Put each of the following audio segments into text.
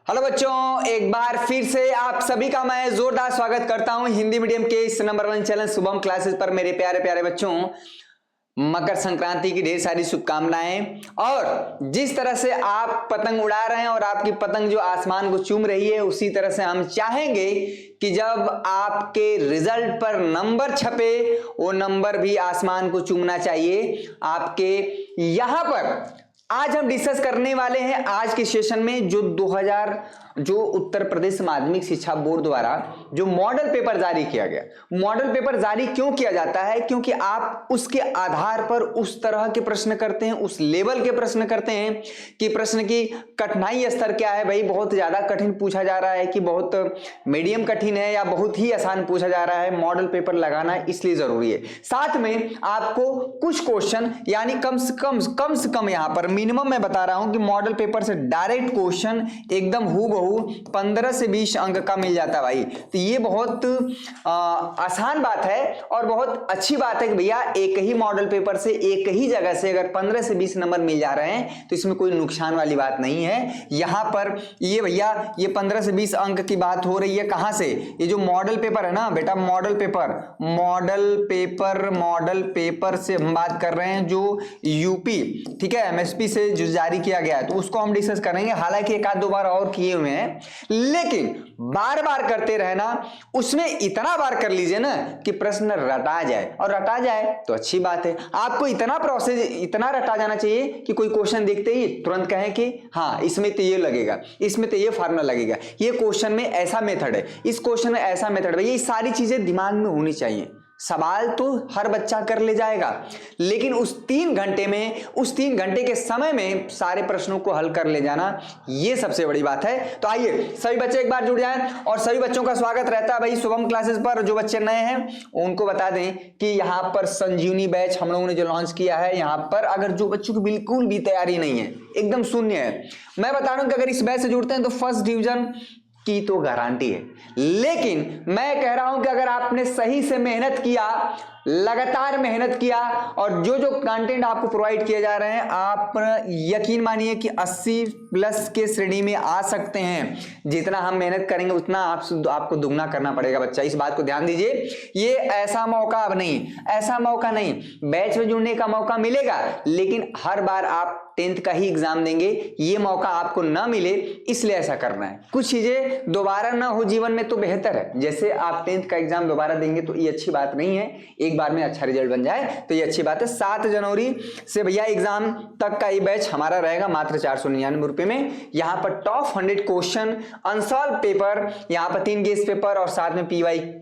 Hello बच्चों, एक बार फिर से आप सभी का मैं जोरदार स्वागत करता हूं हिंदी मीडियम के इस नंबर 1 चैनल शुभम क्लासेस पर। मेरे प्यारे प्यारे बच्चों, मकर संक्रांति की ढेर सारी शुभकामनाएं। और जिस तरह से आप पतंग उड़ा रहे हैं और आपकी पतंग जो आसमान को चूम रही है, उसी तरह से हम चाहेंगे कि जब आपके रिजल्ट पर नंबर छपे, वो नंबर भी आसमान को चूमना चाहिए आपके। यहां पर आज हम डिस्कस करने वाले हैं आज के सेशन में जो उत्तर प्रदेश माध्यमिक शिक्षा बोर्ड द्वारा जो मॉडल पेपर जारी किया गया। मॉडल पेपर जारी क्यों किया जाता है? क्योंकि आप उसके आधार पर उस तरह के प्रश्न करते हैं, उस लेवल के प्रश्न करते हैं कि प्रश्न की कठिनाई स्तर क्या है। भाई बहुत ज्यादा कठिन पूछा जा रहा है कि बहुत मीडियम कठिन है या बहुत ही आसान पूछा जा रहा है। मॉडल पेपर लगाना इसलिए जरूरी है। साथ में आपको कुछ क्वेश्चन यानी कम से कम यहां पर मिनिमम मैं बता रहा हूं कि मॉडल पेपर से डायरेक्ट क्वेश्चन एकदम हूबहू 15 से 20 अंक का मिल जाता है भाई। तो ये बहुत आसान बात है और बहुत अच्छी बात है कि भैया एक ही मॉडल पेपर से एक ही जगह से अगर 15 से 20 नंबर मिल जा रहे हैं तो इसमें कोई नुकसान वाली बात नहीं है। यहां पर ये भैया ये 15 से 20 अंक की बात हो रही है कहां से? ये जो मॉडल पेपर है ना बेटा, मॉडल पेपर से हम बात कर रहे हैं जो यूपी, ठीक है, एमएसपी से जो जारी किया गया है, तो उसको हम डिस्कस करेंगे। हालांकि एक आध दो बार और किए हुए हैं, लेकिन बार बार करते रहना, उसमें इतना बार कर लीजिए ना कि प्रश्न रटा जाए, और रटा जाए तो अच्छी बात है। आपको इतना प्रोसेस इतना रटा जाना चाहिए कि कोई क्वेश्चन देखते ही तुरंत कहें कि हाँ इसमें तो ये लगेगा, इसमें तो ये फार्मूला लगेगा, ये क्वेश्चन में ऐसा मेथड है, इस क्वेश्चन में ऐसा मेथड है। ये सारी चीजें दिमाग में होनी चाहिए। सवाल तो हर बच्चा कर ले जाएगा, लेकिन उस 3 घंटे में, उस 3 घंटे के समय में सारे प्रश्नों को हल कर ले जाना, ये सबसे बड़ी बात है। तो आइए सभी बच्चे एक बार जुड़ जाएं और सभी बच्चों का स्वागत रहता है भाई शुभम क्लासेस पर। जो बच्चे नए हैं उनको बता दें कि यहाँ पर संजीवनी बैच हम लोगों ने जो लॉन्च किया है, यहाँ पर अगर जो बच्चों की बिल्कुल भी तैयारी नहीं है, एकदम शून्य है, मैं बता रहा हूं कि अगर इस बैच से जुड़ते हैं तो फर्स्ट डिवीजन की तो गारंटी है। लेकिन मैं कह रहा हूं कि अगर आपने सही से मेहनत किया, लगातार मेहनत किया और जो जो कंटेंट आपको प्रोवाइड किए जा रहे हैं, आप यकीन मानिए कि 80 प्लस के श्रेणी में आ सकते हैं। जितना हम मेहनत करेंगे उतना आपको दुगना करना पड़ेगा बच्चा, इस बात को ध्यान दीजिए। ये ऐसा मौका अब नहीं, ऐसा मौका नहीं, बैच में जुड़ने का मौका मिलेगा, लेकिन हर बार आप 10th का ही एग्जाम देंगे, ये मौका आपको ना मिले, इसलिए ऐसा करना है। कुछ चीजें दोबारा ना हो जीवन में तो बेहतर है। जैसे आप 10th का एग्जाम दोबारा देंगे तो ये अच्छी बात नहीं है, एक बार में अच्छा रिजल्ट बन जाए तो ये अच्छी बात है। 7 जनवरी से भैया एग्जाम तक का ये बैच हमारा रहेगा मात्र 499 रुपए में। यहां पर टॉप 100 क्वेश्चन, अनसॉल्व पेपर, यहां पर 3 गेस्ट पेपर और साथ में PY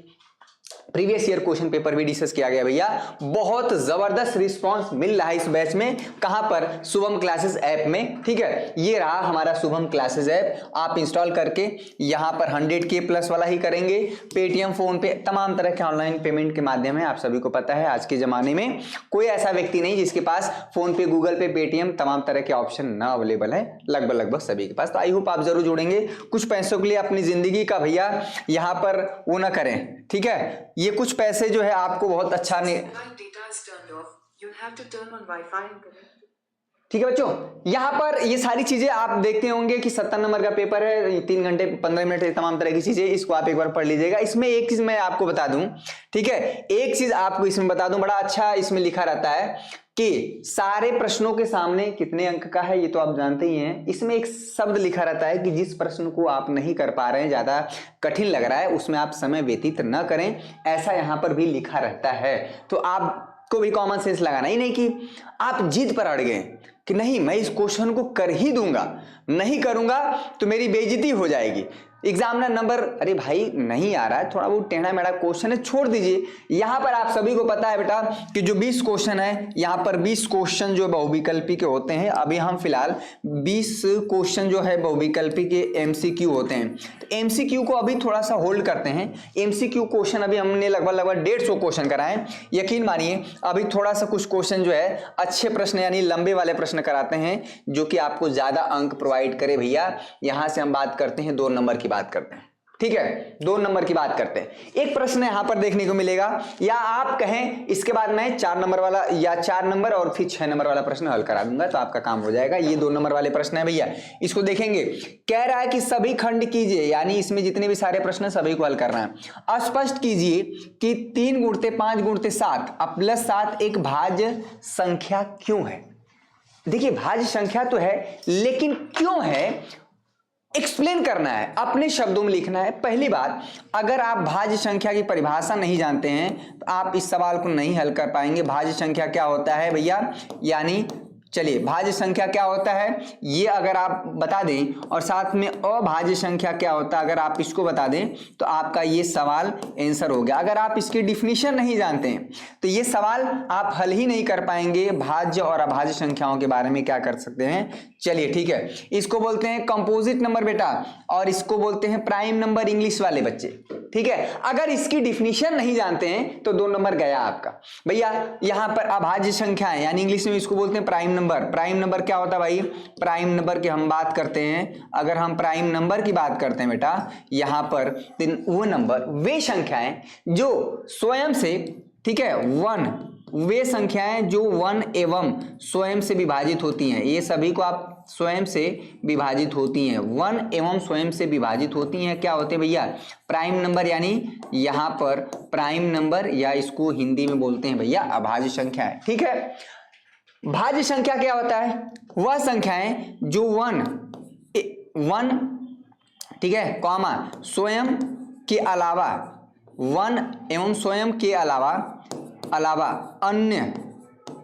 previous year question paper भी डिस्कस किया गया। भैया बहुत जबरदस्त रिस्पांस मिल रहा है इस बैच में। कहां पर? शुभम क्लासेस ऐप में, ठीक है। ये रहा हमारा शुभम क्लासेस ऐप, आप इंस्टॉल करके यहां पर 100K प्लस वाला ही करेंगे। पेटीएम, फोन पे, तमाम तरह के ऑनलाइन पेमेंट के माध्यम है। आप सभी को पता है आज के जमाने में कोई ऐसा व्यक्ति नहीं जिसके पास फोन पे, गूगल पे, पेटीएम, तमाम तरह के ऑप्शन ना अवेलेबल है, लगभग सभी के पास। तो आई होप आप जरूर जुड़ेंगे। कुछ पैसों के लिए अपनी जिंदगी का भैया यहां पर वो ना करें, ठीक है। ये कुछ पैसे जो है आपको बहुत अच्छा नहीं, ठीक है बच्चों। यहां पर ये सारी चीजें आप देखते होंगे कि 70 नंबर का पेपर है, 3 घंटे 15 मिनट, तमाम तरह की चीजें, इसको आप एक बार पढ़ लीजिएगा। इसमें एक चीज मैं आपको बता दूं, ठीक है, एक चीज आपको इसमें बता दूं, बड़ा अच्छा इसमें लिखा रहता है कि सारे प्रश्नों के सामने कितने अंक का है, ये तो आप जानते ही हैं। इसमें एक शब्द लिखा रहता है कि जिस प्रश्न को आप नहीं कर पा रहे हैं, ज्यादा कठिन लग रहा है, उसमें आप समय व्यतीत न करें, ऐसा यहां पर भी लिखा रहता है। तो आपको भी कॉमन सेंस लगाना ही नहीं कि आप जिद पर अड़ गए कि नहीं मैं इस क्वेश्चन को कर ही दूंगा, नहीं करूंगा तो मेरी बेइज्जती हो जाएगी, एग्जामिनर नंबर, अरे भाई नहीं आ रहा है, थोड़ा बहुत टेढ़ा मेढ़ा क्वेश्चन है, छोड़ दीजिए। यहां पर आप सभी को पता है बेटा कि जो 20 क्वेश्चन है, यहां पर 20 क्वेश्चन जो बहुविकल्पी के होते हैं। अभी हम फिलहाल 20 क्वेश्चन जो है बहुविकल्पी के एमसीक्यू होते हैं। तो एमसीक्यू को अभी थोड़ा सा होल्ड करते हैं। एमसीक्यू क्वेश्चन अभी हमने लगभग 150 क्वेश्चन कराए। यकीन मानिए अभी थोड़ा सा कुछ क्वेश्चन जो है अच्छे प्रश्न यानी लंबे वाले प्रश्न कराते हैं, जो कि आपको ज्यादा अंक प्रोवाइड करे। भैया यहां से हम बात करते हैं 2 नंबर की बात करते हैं, ठीक है, 2 नंबर की बात करते हैं। एक प्रश्न यहां पर देखने को मिलेगा, या आप कहें इसके बाद मैं 4 नंबर वाला या 4 नंबर और फिर 6 नंबर वाला प्रश्न हल करा दूंगा तो आपका काम हो जाएगा। ये 2 नंबर वाले प्रश्न है भैया, इसको देखेंगे। कह रहा है कि सभी खंड कीजिए, यानी इसमें जितने भी सारे प्रश्न सभी को हल करना है। स्पष्ट कीजिए कि 3 गुणते 5 गुणते 7 अब प्लस 7 एक भाज्य संख्या क्यों है। देखिए भाज्य संख्या तो है, लेकिन क्यों है एक्सप्लेन करना है, अपने शब्दों में लिखना है। पहली बात, अगर आप भाज्य संख्या की परिभाषा नहीं जानते हैं तो आप इस सवाल को नहीं हल कर पाएंगे। भाज्य संख्या क्या होता है भैया, यानी चलिए भाज्य संख्या क्या होता है ये अगर आप बता दें, और साथ में अभाज्य संख्या क्या होता है अगर आप इसको बता दें तो आपका ये सवाल आंसर हो गया। अगर आप इसकी डिफिनीशन नहीं जानते हैं तो ये सवाल आप हल ही नहीं कर पाएंगे। भाज्य और अभाज्य संख्याओं के बारे में क्या कर सकते हैं, चलिए ठीक है। इसको बोलते हैं कंपोजिट नंबर बेटा, और इसको बोलते हैं प्राइम नंबर इंग्लिश वाले बच्चे, ठीक है। अगर इसकी डिफिनीशन नहीं जानते हैं तो 2 नंबर गया आपका। भैया यहां पर अभाज्य संख्या है, यानी इंग्लिश में इसको बोलते हैं प्राइम नंबर। प्राइम नंबर क्या होता है भाई, प्राइम नंबर की हम बात करते हैं, अगर हम प्राइम नंबर की बात करते हैं बेटा यहां पर वो नंबर, वे संख्याएं जो स्वयं से, ठीक है, 1, वे संख्याएं जो 1 एवं स्वयं से विभाजित होती हैं। ये सभी को आप स्वयं से विभाजित होती हैं, 1 एवं स्वयं से विभाजित होती हैं, क्या होते हैं भैया, प्राइम नंबर। यानी यहां पर प्राइम नंबर, या इसको हिंदी में बोलते हैं भैया अभाज्य संख्या है, ठीक है। भाज्य संख्या क्या होता है, वह संख्याएं जो 1, ठीक है, कॉमा स्वयं के अलावा, 1 एवं स्वयं के अलावा अन्य,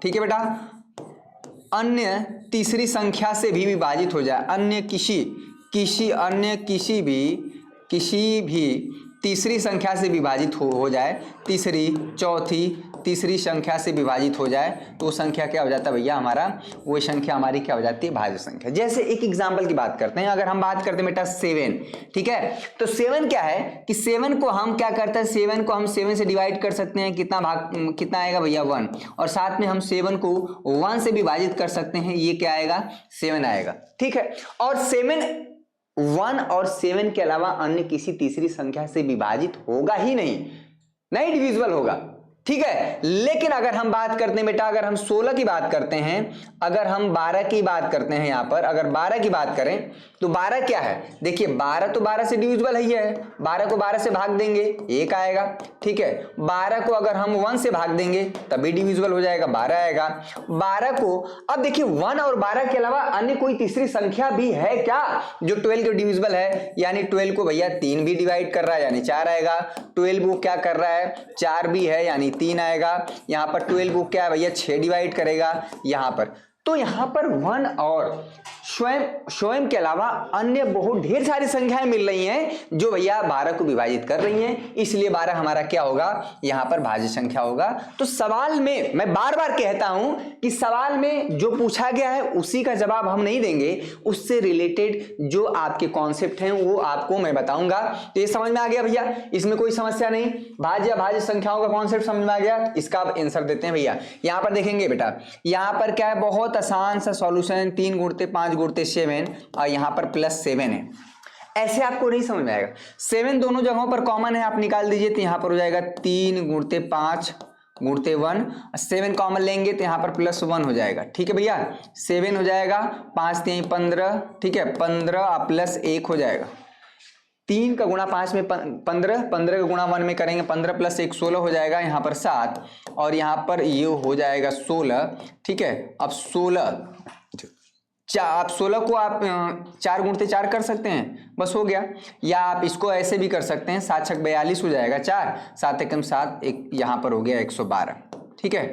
ठीक है बेटा, अन्य तीसरी संख्या से भी विभाजित हो जाए। अन्य किसी भी तीसरी संख्या से विभाजित हो जाए, तीसरी, चौथी, तीसरी संख्या से विभाजित हो जाए तो वो संख्या क्या हो जाता है भैया हमारा, वो संख्या हमारी क्या हो जाती है, भाज्य संख्या। जैसे एक एग्जांपल की बात करते हैं, अगर हम बात करते हैं बेटा 7, ठीक है, तो 7 क्या है कि 7 को हम क्या करते हैं, 7 को हम 7 से डिवाइड कर सकते हैं, कितना आएगा भैया 1, और साथ में हम 7 को 1 से विभाजित कर सकते हैं, ये क्या आएगा 7 आएगा, ठीक है। और 1 और 7 के अलावा अन्य किसी तीसरी संख्या से विभाजित होगा ही नहीं डिविजिबल होगा, ठीक है। लेकिन अगर हम बात करते हैं बेटा, अगर हम 16 की बात करते हैं, अगर हम 12 की बात करते हैं, यहां पर अगर 12 की बात करें तो 12 क्या है, देखिए 12 तो 12 से डिविजिबल ही है, 12 को 12 से भाग देंगे 1 आएगा, ठीक है। 12 को अगर हम 1 से भाग देंगे तभी डिविजिबल हो जाएगा, 12 आएगा। 12 को अब देखिए 1 और 12 के अलावा अन्य कोई तीसरी संख्या भी है क्या जो 12 के डिविजिबल है, यानी 12 को भैया 3 भी डिवाइड कर रहा है यानी 4 आएगा। 12 को क्या कर रहा है, 4 भी है यानी 3 आएगा। यहां पर 12 को क्या है भैया 6 डिवाइड करेगा यहां पर, तो यहां पर 1 और स्वयं के अलावा अन्य बहुत ढेर सारी संख्याएं मिल रही हैं जो भैया 12 को विभाजित कर रही हैं, इसलिए 12 हमारा क्या होगा, यहां पर भाज्य संख्या होगा। तो सवाल में मैं बार बार कहता हूं कि सवाल में जो पूछा गया है उसी का जवाब हम नहीं देंगे, उससे रिलेटेड जो आपके कॉन्सेप्ट हैं वो आपको मैं बताऊंगा। तो ये समझ में आ गया भैया, इसमें कोई समस्या नहीं, भाज्य अभाज्य संख्याओं का कॉन्सेप्ट समझ में आ गया, इसका आप आंसर देते हैं भैया। यहां पर देखेंगे बेटा, यहां पर क्या है, बहुत आसान सा सॉल्यूशन, 3 गुणते 5 गुणते 7 और यहां पर +7 है, ऐसे आपको नहीं समझ में आएगा। 7 दोनों जगहों पर कॉमन है, आप निकाल दीजिए तो यहां पर हो जाएगा 3 गुणते 5 गुणते 1, 7 कॉमन लेंगे तो यहां पर +1 हो जाएगा, ठीक है भैया। 7 हो जाएगा, 5 3 15, ठीक है, 15 +1 हो जाएगा। 3 का गुणा 5 में 15, 15 का गुणा 1 में करेंगे, 15 + 1 16 हो जाएगा, यहाँ पर 7 और यहाँ पर ये हो जाएगा 16, ठीक है। अब 16 को आप 4 गुणते 4 कर सकते हैं, बस हो गया। या आप इसको ऐसे भी कर सकते हैं, 7 छक 42 हो जाएगा, 4 7 एकम 7, एक यहाँ पर हो गया 112, ठीक है।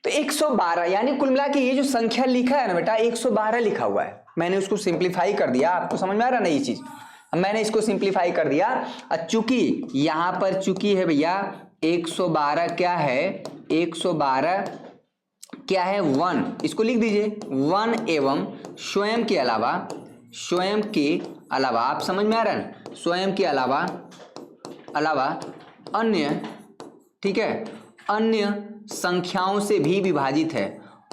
तो 112 यानी कुल मिला के ये जो संख्या लिखा है ना बेटा 112 लिखा हुआ है, मैंने उसको सिंप्लीफाई कर दिया, आपको समझ में आ रहा ना ये चीज, मैंने इसको सिंप्लीफाई कर दिया। चूंकि यहां पर चूंकि है भैया 112 क्या है, 112 क्या है 1, इसको लिख दीजिए 1 एवं स्वयं के अलावा आप समझ में आ रहा है, स्वयं के अलावा अन्य, ठीक है, अन्य संख्याओं से भी विभाजित है,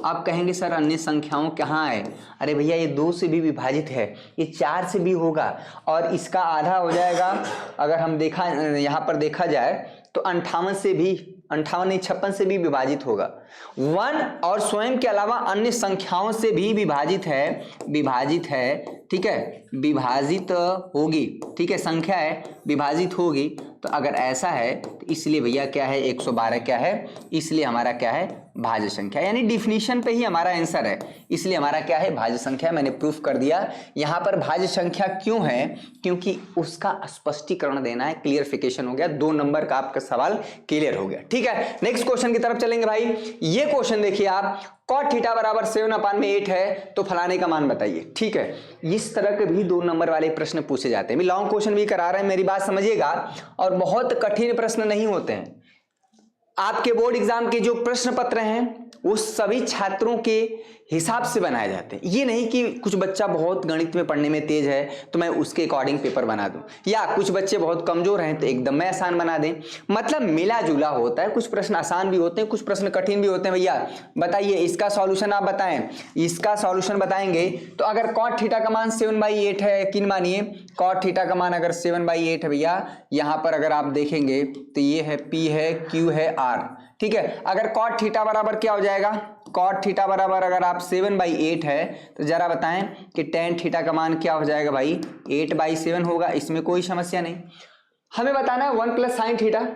आप कहेंगे सर अन्य संख्याओं कहाँ है? अरे भैया ये 2 से भी विभाजित है, ये 4 से भी होगा और इसका आधा हो जाएगा। अगर हम यहाँ पर देखा जाए तो 58 से भी, 58 नहीं 56 से भी विभाजित होगा। 1 और स्वयं के अलावा अन्य संख्याओं से भी विभाजित है, ठीक है, विभाजित होगी, ठीक है, संख्या है विभाजित होगी। तो अगर ऐसा है तो इसलिए भैया क्या है 112 क्या है, इसलिए हमारा क्या है भाज्य संख्या, यानी डिफिनीशन पे ही हमारा आंसर है, इसलिए हमारा क्या है भाज्य संख्या। मैंने प्रूफ कर दिया। यहां पर भाज्य संख्या क्यों है, क्योंकि उसका स्पष्टीकरण देना है, क्लियरिफिकेशन हो गया, 2 नंबर का आपका सवाल क्लियर हो गया। ठीक है, नेक्स्ट क्वेश्चन की तरफ चलेंगे भाई। ये क्वेश्चन देखिए आप, cot थीटा बराबर 7/8 है तो फलाने का मान बताइए। ठीक है, इस तरह के भी 2 नंबर वाले प्रश्न पूछे जाते हैं। लॉन्ग क्वेश्चन भी करा रहे हैं, मेरी बात समझिएगा, और बहुत कठिन प्रश्न नहीं होते हैं। आपके बोर्ड एग्जाम के जो प्रश्न पत्र हैं वो सभी छात्रों के हिसाब से बनाए जाते हैं। ये नहीं कि कुछ बच्चा बहुत गणित में पढ़ने में तेज है तो मैं उसके अकॉर्डिंग पेपर बना दूं, या कुछ बच्चे बहुत कमजोर हैं तो एकदम मैं आसान बना दें। मतलब मिला जुला होता है, कुछ प्रश्न आसान भी होते हैं, कुछ प्रश्न कठिन भी होते हैं। भैया बताइए इसका सॉल्यूशन आप बताएं, इसका सॉल्यूशन बताएंगे तो अगर cot थीटा का मान 7/8 है, यकीन मानिए cot थीटा का मान अगर 7/8 है भैया, यहां पर अगर आप देखेंगे तो ये है P है, Q है, R, ठीक है। अगर cot थीटा बराबर क्या हो जाएगा, cot थीटा बराबर अगर आप 7/8 है तो जरा बताएं कि tan थीटा का मान क्या हो जाएगा भाई, 8/7 होगा। इसमें कोई समस्या नहीं, हमें बताना है 1 + sin थीटा।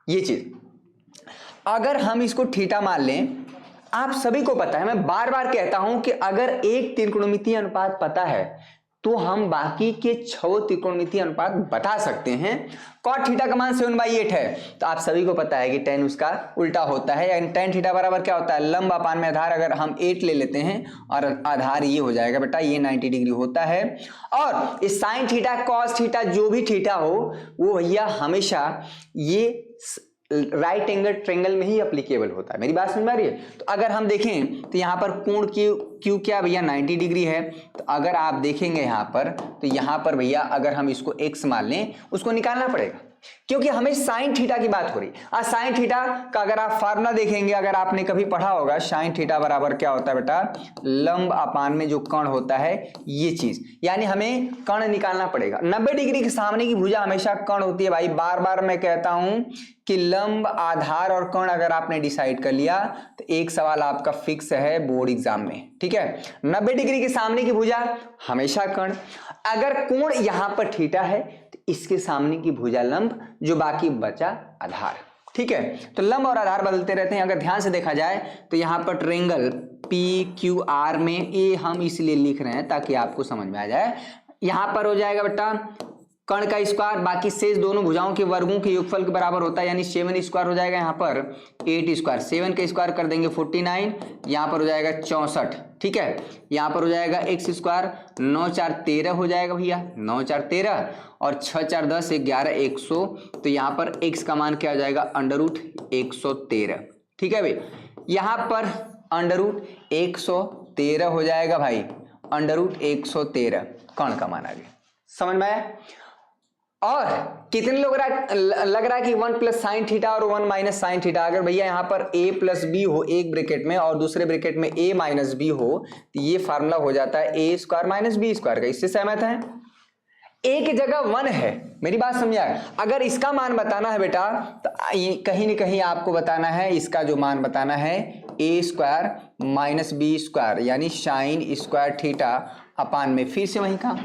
ये चीज अगर हम इसको थीटा मान लें, आप सभी को पता है, मैं बार बार कहता हूं कि अगर एक त्रिकोणमितीय अनुपात पता है तो हम बाकी के 6 त्रिकोणमितीय अनुपात बता सकते हैं। cot थीटा का मान 7/8 है तो आप सभी को पता है कि tan उसका उल्टा होता है, यानी tan थीटा बराबर क्या होता है, लंब अपान में आधार। अगर हम 8 ले लेते हैं और आधार ये हो जाएगा बेटा, ये 90 डिग्री होता है। और इस sin थीटा cos थीटा जो भी थीटा हो वो भैया हमेशा ये राइट एंगल ट्रायंगल में ही एप्लीकेबल होता है। मेरी बात समझ में आ रही है? तो अगर हम देखें तो यहाँ पर कोण क्यू क्या भैया 90 डिग्री है। तो अगर आप देखेंगे यहाँ पर तो यहाँ पर भैया अगर हम इसको x मान लें, उसको निकालना पड़ेगा क्योंकि हमें साइन थीटा की बात हो रही है। साइन थीटा का अगर आप फार्मूला देखेंगे, अगर आपने कभी पढ़ा होगा, साइन थीटा बराबर क्या होता है बेटा, लंब अपान में जो कर्ण होता है ये चीज, यानी हमें कर्ण निकालना पड़ेगा। 90 डिग्री के सामने की भुजा हमेशा कर्ण होती है भाई। बार बार मैं कहता हूं कि लंब, आधार और कर्ण अगर आपने डिसाइड कर लिया तो एक सवाल आपका फिक्स है बोर्ड एग्जाम में। ठीक है, 90 डिग्री के सामने की भुजा हमेशा कर्ण। अगर कोण यहां पर थीटा है तो इसके सामने की भुजा लंब, जो बाकी बचा आधार। ठीक है, तो लंब और आधार बदलते रहते हैं। अगर ध्यान से देखा जाए तो यहां पर ट्रायंगल PQR में, ये हम इसलिए लिख रहे हैं ताकि आपको समझ में आ जाए। यहां पर हो जाएगा बेटा कर्ण का स्क्वायर, बाकी शेष दोनों भुजाओं के वर्गों के योगफल के बराबर होता है, यानी 7 स्क्वायर हो जाएगा। यहाँ पर 8 स्क्वायर, 7 का स्क्वायर कर देंगे 49, यहाँ पर हो जाएगा 64। ठीक है, यहाँ पर हो जाएगा x स्क्वायर, 9 4 13 हो जाएगा भैया, 9 4 13 और 6 4 10 11 100। तो यहाँ पर x का मान क्या हो जाएगा, √113। ठीक है भाई, यहाँ पर √113 हो जाएगा भाई, √113 कर्ण का मान आ गया। समझ में आया? और कितने लोग लग रहा है कि 1 + sin थीटा और 1 - sin थीटा। अगर भैया यहाँ पर a + b हो एक ब्रैकेट में और दूसरे ब्रैकेट में a - b हो तो ये फार्मूला हो जाता है a² - b²। का इससे सहमत है? एक जगह 1 है, मेरी बात समझा। अगर इसका मान बताना है बेटा तो कहीं न कहीं आपको बताना है, इसका जो मान बताना है a² - b², यानी sin² थीटा अपान में, फिर से वही काम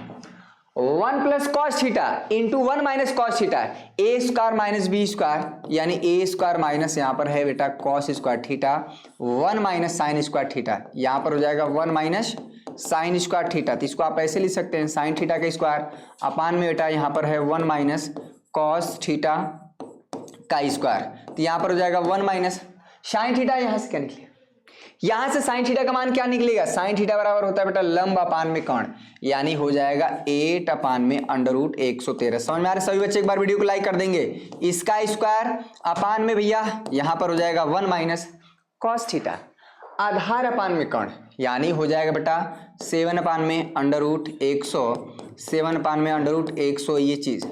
1 + cos theta into 1 - cos theta, a² - b², यानी a² - यहाँ पर है बेटा cos² थीटा, 1 - sin² थीटा, यहाँ पर हो जाएगा 1 - sin² थीटा। तो इसको आप ऐसे लिख सकते हैं, sin थीटा का स्क्वायर अपान में बेटा यहाँ पर है 1 - cos थीटा का स्क्वायर। तो यहाँ पर हो जाएगा 1 - sin थीटा, यहाँ से क्या निकलेगा, यहां से sin थीटा का मान क्या निकलेगा, sin थीटा बराबर होता है बेटा लंब अपान में कर्ण, यानी हो जाएगा 8 अपान में √113। समझ में आ रहा है सभी बच्चे? एक बार वीडियो को लाइक कर देंगे। इसका स्क्वायर अपान में भैया यहां पर हो जाएगा 1 - cos थीटा, आधार अपान में कर्ण, यानी हो जाएगा बेटा 7 अपान में √100, 7 अपान में √100। ये चीज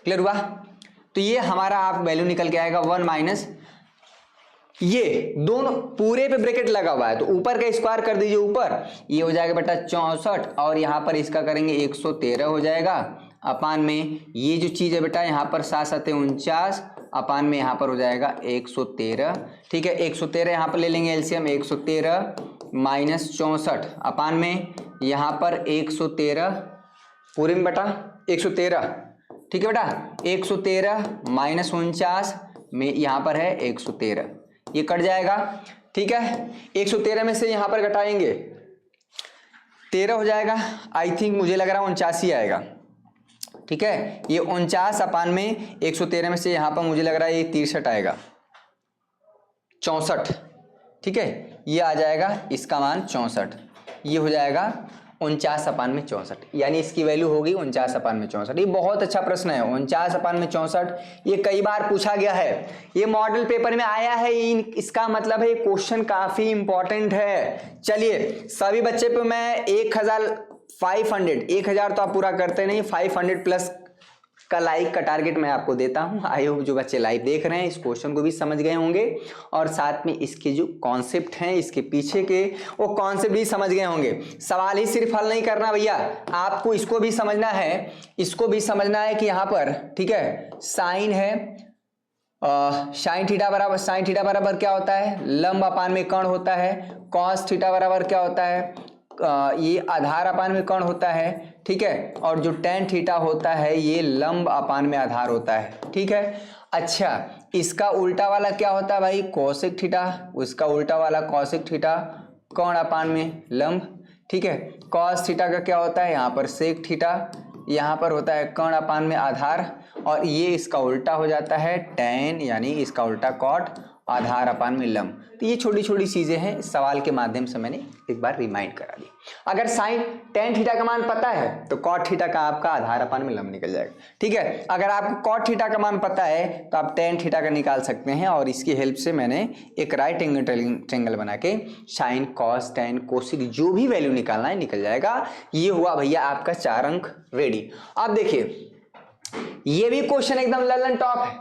क्लियर हुआ? तो ये हमारा आप वैल्यू निकल के आएगा 1 - ये दोनों पूरे पे ब्रैकेट लगा हुआ है तो ऊपर का स्क्वायर कर दीजिए ऊपर, ये हो जाएगा बेटा 64 और यहाँ पर इसका करेंगे 113 हो जाएगा अपान में ये जो चीज है बेटा यहाँ पर 7×7 = 49 अपान में यहाँ पर हो जाएगा 113। ठीक है 113 यहाँ पर ले लेंगे एलसीएम, 113 माइनस 64 अपान में यहाँ पर 113 पूरे में बेटा 113। ठीक है बेटा 113 माइनस 49 में यहाँ पर है 113, ये कट जाएगा। ठीक है 113 में से यहाँ पर घटाएंगे 13 हो जाएगा, आई थिंक मुझे लग रहा है 49 आएगा। ठीक है ये 49 अपान में 113 में से यहाँ पर मुझे लग रहा है ये 63 आएगा, 64। ठीक है ये आ जाएगा इसका मान 64, ये हो जाएगा 49 अपान में 64, यानी इसकी वैल्यू होगी 49 अपान में 64। ये बहुत अच्छा प्रश्न है 49 अपान में 64, ये कई बार पूछा गया है, ये मॉडल पेपर में आया है, इसका मतलब है क्वेश्चन काफी इंपॉर्टेंट है। चलिए सभी बच्चे पे मैं 1000 तो आप पूरा करते नहीं, 500 प्लस का लाइक का टारगेट मैं आपको देता हूं। आई होप जो बच्चे लाइव देख रहे हैं इस क्वेश्चन को भी समझ गए होंगे और साथ में इसके जो कॉन्सेप्ट हैं इसके पीछे के वो कॉन्सेप्ट भी समझ गए होंगे। सवाल ही सिर्फ हल नहीं करना भैया, आपको इसको भी समझना है, इसको भी समझना है कि यहाँ पर ठीक है साइन है, साइन थीटा बराबर क्या होता है, लंब अपान में कर्ण होता है, कॉस थीटा बराबर क्या होता है, ये आधार अपान में कर्ण होता है। ठीक है और जो टेन थीटा होता है ये लंब अपान में आधार होता है। ठीक है अच्छा इसका उल्टा वाला क्या होता है भाई, कोसेक थीटा, उसका उल्टा वाला कोसेक थीटा कर्ण अपान में लंब। ठीक है कॉस थीटा का क्या होता है यहाँ पर सेक थीटा, यहाँ पर होता है कर्ण अपान में आधार और ये इसका उल्टा हो जाता है टेन, यानी इसका उल्टा कॉट आधार अपान में लंब। तो ये छोटी छोटी चीजें हैं, सवाल के माध्यम से मैंने एक बार रिमाइंड करा दी। अगर साइन टेन थीटा का मान पता है तो कॉट थीटा का आपका आधार अपान में लंब निकल जाएगा। ठीक है अगर आपको कॉट थीटा का मान पता है तो आप टेन थीटा का निकाल सकते हैं और इसकी हेल्प से मैंने एक राइट एंगल ट्रायंगल बना के साइन कॉस टेन कोसिक जो भी वैल्यू निकालना है निकल जाएगा। ये हुआ भैया आपका 4 अंक रेडी। अब देखिए ये भी क्वेश्चन एकदम ललन टॉप है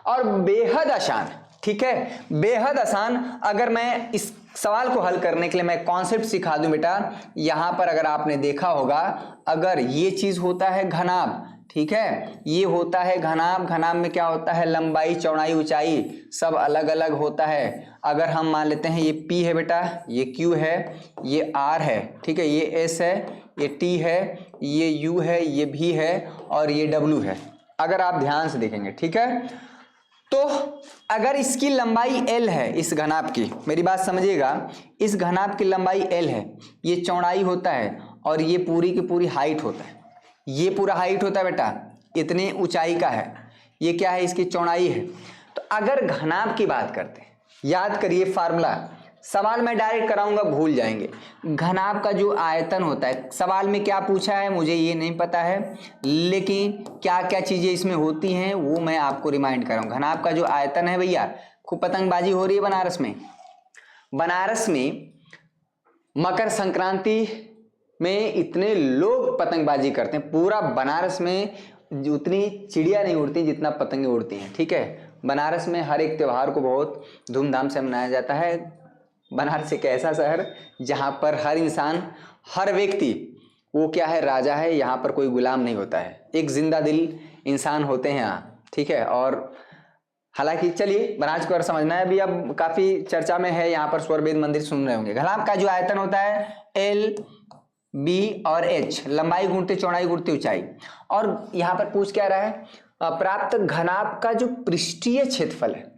और बेहद आसान। ठीक है बेहद आसान। अगर मैं इस सवाल को हल करने के लिए मैं कॉन्सेप्ट सिखा दूं बेटा, यहां पर अगर आपने देखा होगा अगर ये चीज होता है घनाभ, ठीक है ये होता है घनाभ, घनाभ में क्या होता है लंबाई चौड़ाई ऊंचाई सब अलग अलग होता है। अगर हम मान लेते हैं ये P है बेटा, ये Q है, ये R है, ठीक है ये S है, ये T है, ये U है, ये V है और ये W है। अगर आप ध्यान से देखेंगे ठीक है तो अगर इसकी लंबाई L है, इस घनाभ की, मेरी बात समझिएगा, इस घनाभ की लंबाई L है, ये चौड़ाई होता है और ये पूरी की पूरी हाइट होता है, ये पूरा हाइट होता है बेटा, इतनी ऊंचाई का है, ये क्या है इसकी चौड़ाई है। तो अगर घनाभ की बात करते हैं, याद करिए फार्मूला, सवाल मैं डायरेक्ट कराऊंगा भूल जाएंगे। घनाभ का जो आयतन होता है, सवाल में क्या पूछा है मुझे ये नहीं पता है, लेकिन क्या क्या चीजें इसमें होती हैं वो मैं आपको रिमाइंड कराऊंगा। घनाभ का जो आयतन है भैया, खूब पतंगबाजी हो रही है बनारस में। बनारस में मकर संक्रांति में इतने लोग पतंगबाजी करते हैं, पूरा बनारस में उतनी चिड़िया नहीं उड़ती जितना पतंगे उड़ती हैं। ठीक है बनारस में हर एक त्योहार को बहुत धूमधाम से मनाया जाता है। बनारस एक ऐसा शहर जहाँ पर हर इंसान, हर व्यक्ति वो क्या है राजा है, यहाँ पर कोई गुलाम नहीं होता है, एक जिंदा दिल इंसान होते हैं यहाँ। ठीक है और हालांकि चलिए बनारस को अगर समझना है अभी, अब काफी चर्चा में है, यहाँ पर स्वरवेद मंदिर सुन रहे होंगे। घनाभ का जो आयतन होता है L, B और H, लंबाई गुणते चौड़ाई गुणते ऊंचाई। और यहाँ पर पूछ क्या रहा है, प्राप्त घनाभ का जो पृष्ठीय क्षेत्रफल है।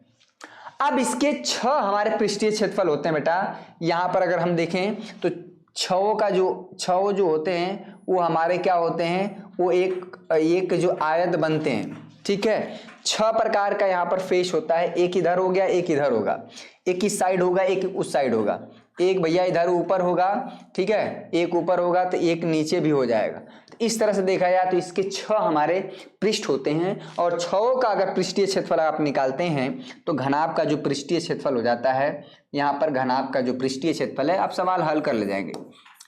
अब इसके 6 हमारे पृष्ठीय क्षेत्रफल होते हैं बेटा। यहाँ पर अगर हम देखें तो 6 जो होते हैं वो हमारे क्या होते हैं, वो एक जो आयत बनते हैं। ठीक है 6 प्रकार का यहाँ पर फेस होता है, एक इधर हो गया, एक इधर होगा, एक इस साइड होगा, एक उस साइड होगा, एक भैया इधर ऊपर होगा, ठीक है एक ऊपर होगा तो एक नीचे भी हो जाएगा। तो इस तरह से देखा जाए तो इसके 6 हमारे पृष्ठ होते हैं और 6 का अगर पृष्ठीय क्षेत्रफल आप निकालते हैं तो घनाभ का जो पृष्ठीय क्षेत्रफल हो जाता है, यहाँ पर घनाभ का जो पृष्ठीय क्षेत्रफल है, आप सवाल हल कर ले जाएंगे।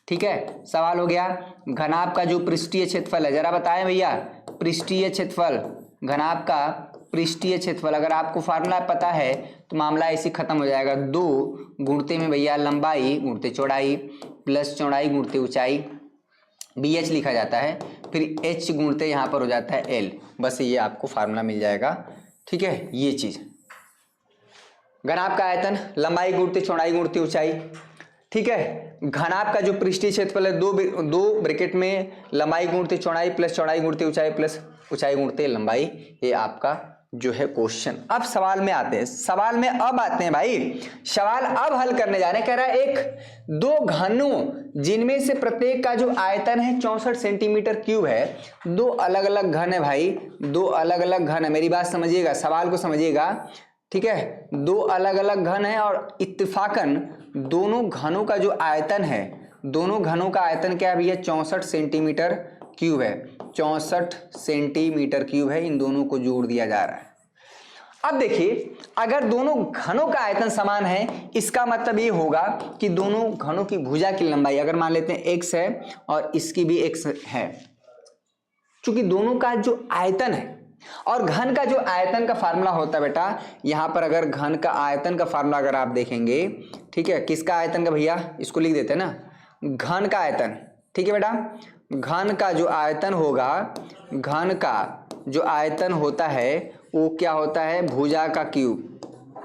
ठीक है सवाल हो गया घनाभ का जो पृष्ठीय क्षेत्रफल है, जरा बताएं भैया पृष्ठीय क्षेत्रफल घनाभ का पृष्ठीय क्षेत्रफल, अगर आपको फार्मूला पता है तो मामला ऐसे खत्म हो जाएगा। 2 गुणते में भैया लंबाई गुणते चौड़ाई प्लस चौड़ाई गुणते ऊंचाई, BH लिखा जाता है, फिर H गुणते यहाँ पर हो जाता है L। बस ये आपको फार्मूला मिल जाएगा। ठीक है, ये चीज घनाभ का आयतन लंबाई गुणते चौड़ाई गुणते ऊंचाई। ठीक है, घनाभ का जो पृष्ठीय क्षेत्रफल है दो ब्रैकेट में लंबाई गुणते चौड़ाई प्लस चौड़ाई गुणते ऊंचाई प्लस ऊंचाई गुणते लंबाई। ये आपका जो है क्वेश्चन। अब सवाल में आते हैं, सवाल में अब आते हैं भाई, सवाल अब हल करने जा रहे हैं। कह रहा है एक दो घनों जिनमें से प्रत्येक का जो आयतन है 64 सेंटीमीटर क्यूब है। दो अलग अलग घन है भाई, दो अलग अलग घन है। मेरी बात समझिएगा, सवाल को समझिएगा। ठीक है, दो अलग अलग घन है और इत्तेफाकन दोनों घनों का जो आयतन है, दोनों घनों का आयतन क्या है भैया? 64 सेंटीमीटर क्यूब है। 64 सेंटीमीटर क्यूब है, इन दोनों को जोड़ दिया जा रहा है। अब देखिए, अगर दोनों घनों का आयतन समान है, इसका मतलब ये होगा कि दोनों घनों की भुजा की लंबाई, अगर मान लेते हैं x है और इसकी भी x है, क्योंकि दोनों का जो आयतन है और घन का जो आयतन का फार्मूला होता है बेटा, यहां पर अगर घन का आयतन का फार्मूला अगर आप देखेंगे, ठीक है, किसका आयतन का भैया? इसको लिख देते हैं ना, घन का आयतन। ठीक है बेटा, घन का जो आयतन होगा, घन का जो आयतन होता है वो क्या होता है? भुजा का क्यूब।